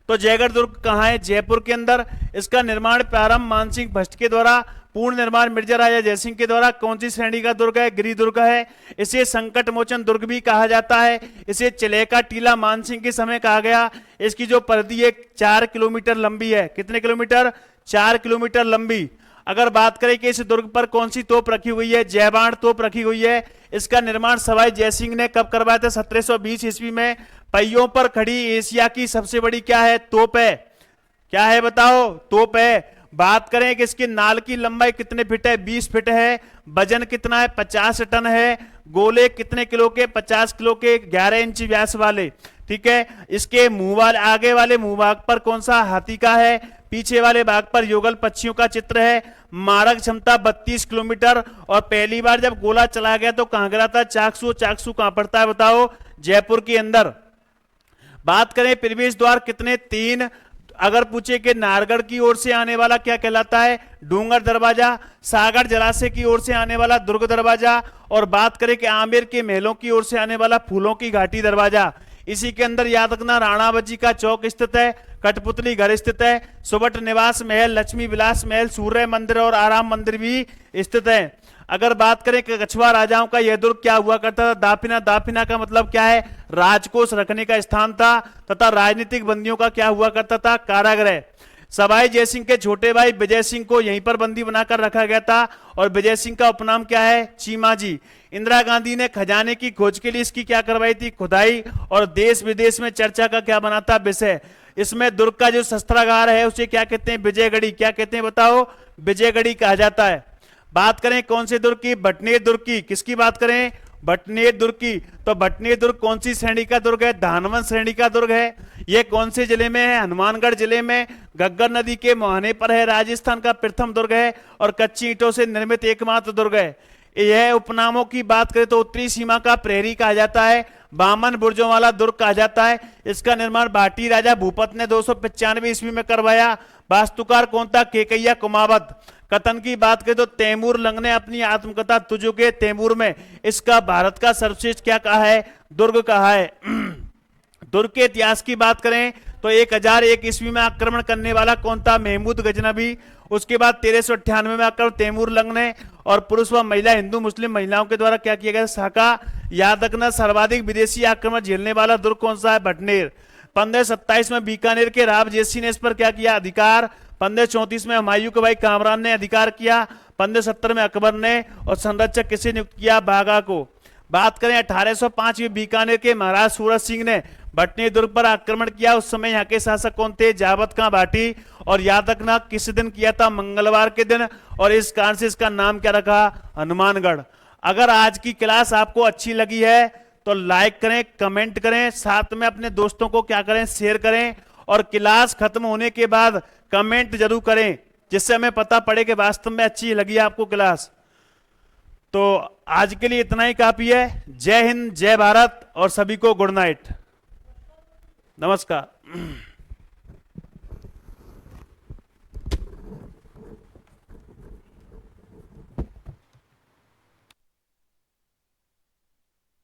तो जयगढ़ दुर्ग कहाँ है? जयपुर के अंदर। इसका निर्माण प्रारंभ मानसिंह भट्ट के द्वारा, पूर्ण निर्माण मिर्जा राजा जयसिंह के द्वारा। कौन सी श्रेणी का दुर्ग है? गिरि दुर्ग है। इसे संकट मोचन दुर्ग भी कहा जाता है। इसे चिलेका टीला मानसिंह के समय कहा गया। इसकी जो परिधि है 4 किलोमीटर लंबी है। कितने किलोमीटर? 4 किलोमीटर लंबी। अगर बात करें कि इस दुर्ग पर कौन सी तोप रखी हुई है? जयबाण तोप रखी हुई है। इसका निर्माण सवाई जयसिंह ने कब करवाया था? 1720 ईस्वी में। पहियों पर खड़ी एशिया की सबसे बड़ी क्या है? तोप है। क्या है बताओ? तोप है। बात करें कि इसकी नाल की लंबाई कितने फीट है? 20 फीट है। वजन कितना है? 50 टन है। गोले कितने किलो के? 50 किलो के। 11 इंच व्यास वाले। ठीक है। इसके मुंह वाले, आगे वाले मुंह भाग पर कौन सा हाथी का है? पीछे वाले भाग पर युगल पक्षियों का चित्र है। मारक क्षमता 32 किलोमीटर। और पहली बार जब गोला चला गया तो कहां गिरा था? चाकसू। चाकसू कहां पड़ता है बताओ? जयपुर के अंदर। बात करें प्रवेश द्वार कितने? 3। अगर पूछे कि नारगढ़ की ओर से आने वाला क्या कहलाता है? डूंगर दरवाजा। सागर जलाशय की ओर से आने वाला दुर्ग दरवाजा। और बात करें कि आमेर के महलों की ओर से आने वाला फूलों की घाटी दरवाजा। इसी के अंदर याद रखना राणावत का चौक स्थित है। कठपुतली घर स्थित है। सुबट निवास महल, लक्ष्मी विलास महल, सूर्य मंदिर और आराम मंदिर भी स्थित है। अगर बात करें कि कछवा राजाओं का यह दुर्ग क्या हुआ करता था? दाफिना। दाफिना का मतलब क्या है? राजकोष रखने का स्थान था। तथा राजनीतिक बंदियों का क्या हुआ करता था? कारागृह। सवाई जयसिंह के छोटे भाई विजय सिंह को यहीं पर बंदी बनाकर रखा गया था। और विजय सिंह का उपनाम क्या है? चीमा जी। इंदिरा गांधी ने खजाने की खोज के लिए इसकी क्या करवाई थी? खुदाई। और देश विदेश में चर्चा का क्या बना था? विषय। इसमें दुर्ग का जो शस्त्रागार है उसे क्या कहते हैं? विजयगढ़ी। क्या कहते हैं बताओ? विजयगढ़ी कहा जाता है। बात करें कौन से दुर्ग की? भटनेर दुर्ग की। किसकी बात करें? भटनेर दुर्ग की। तो भटनेर दुर्ग कौन सी श्रेणी का दुर्ग है? धानवंत श्रेणी का दुर्ग है। यह कौन से जिले में है? हनुमानगढ़ जिले में। घग्गर नदी के मुहाने पर है। राजस्थान का प्रथम दुर्ग है और कच्ची ईंटों से निर्मित एकमात्र दुर्ग है। यह उपनामों की बात करें तो उत्तरी सीमा का प्रहरी कहा जाता है। बामन बुर्जों वाला दुर्ग कहा जाता है। इसका निर्माण भाटी राजा भूपत ने 295 ईस्वी में करवाया। वास्तुकार कौन था? केकैया कुमावत। कथन की बात करें तो तैमूर लंग ने अपनी आत्मकथा तुझुके तैमूर में इसका भारत का सर्वश्रेष्ठ क्या कहा है? दुर्ग कहा है। दुर्ग के इतिहास की बात करें तो 1001 ईस्वी में आक्रमण करने वाला कौन था? महमूद गजनबी। उसके बाद 1398 में आक्रमण तैमूर लंग ने। और पुरुष व महिला हिंदू मुस्लिम महिलाओं के द्वारा क्या किया गया? साका। याद रखना सर्वाधिक विदेशी आक्रमण झेलने वाला दुर्ग कौन सा है? भटनेर। 1527 में बीकानेर के राव जेसी ने इस पर क्या किया? अधिकार। 1534 में हुमायूं के भाई कामरान ने अधिकार किया। 1570 में अकबर ने। और संरक्षक किसे नियुक्त किया? बागा को। बात करें 1805 में बीकानेर के महाराज सूरज सिंह ने भट्टी दुर्ग पर आक्रमण किया उस समय यहाँ के शासक कौन थे? जावत खां भाटी। और याद रखना किस दिन किया था? मंगलवार के दिन। और इस कारण से इसका नाम क्या रखा? हनुमानगढ़। अगर आज की क्लास आपको अच्छी लगी है तो लाइक करें, कमेंट करें, साथ में अपने दोस्तों को क्या करें? शेयर करें। और क्लास खत्म होने के बाद कमेंट जरूर करें, जिससे हमें पता पड़े कि वास्तव में अच्छी लगी आपको क्लास। तो आज के लिए इतना ही काफी है। जय हिंद, जय भारत और सभी को गुड नाइट, नमस्कार।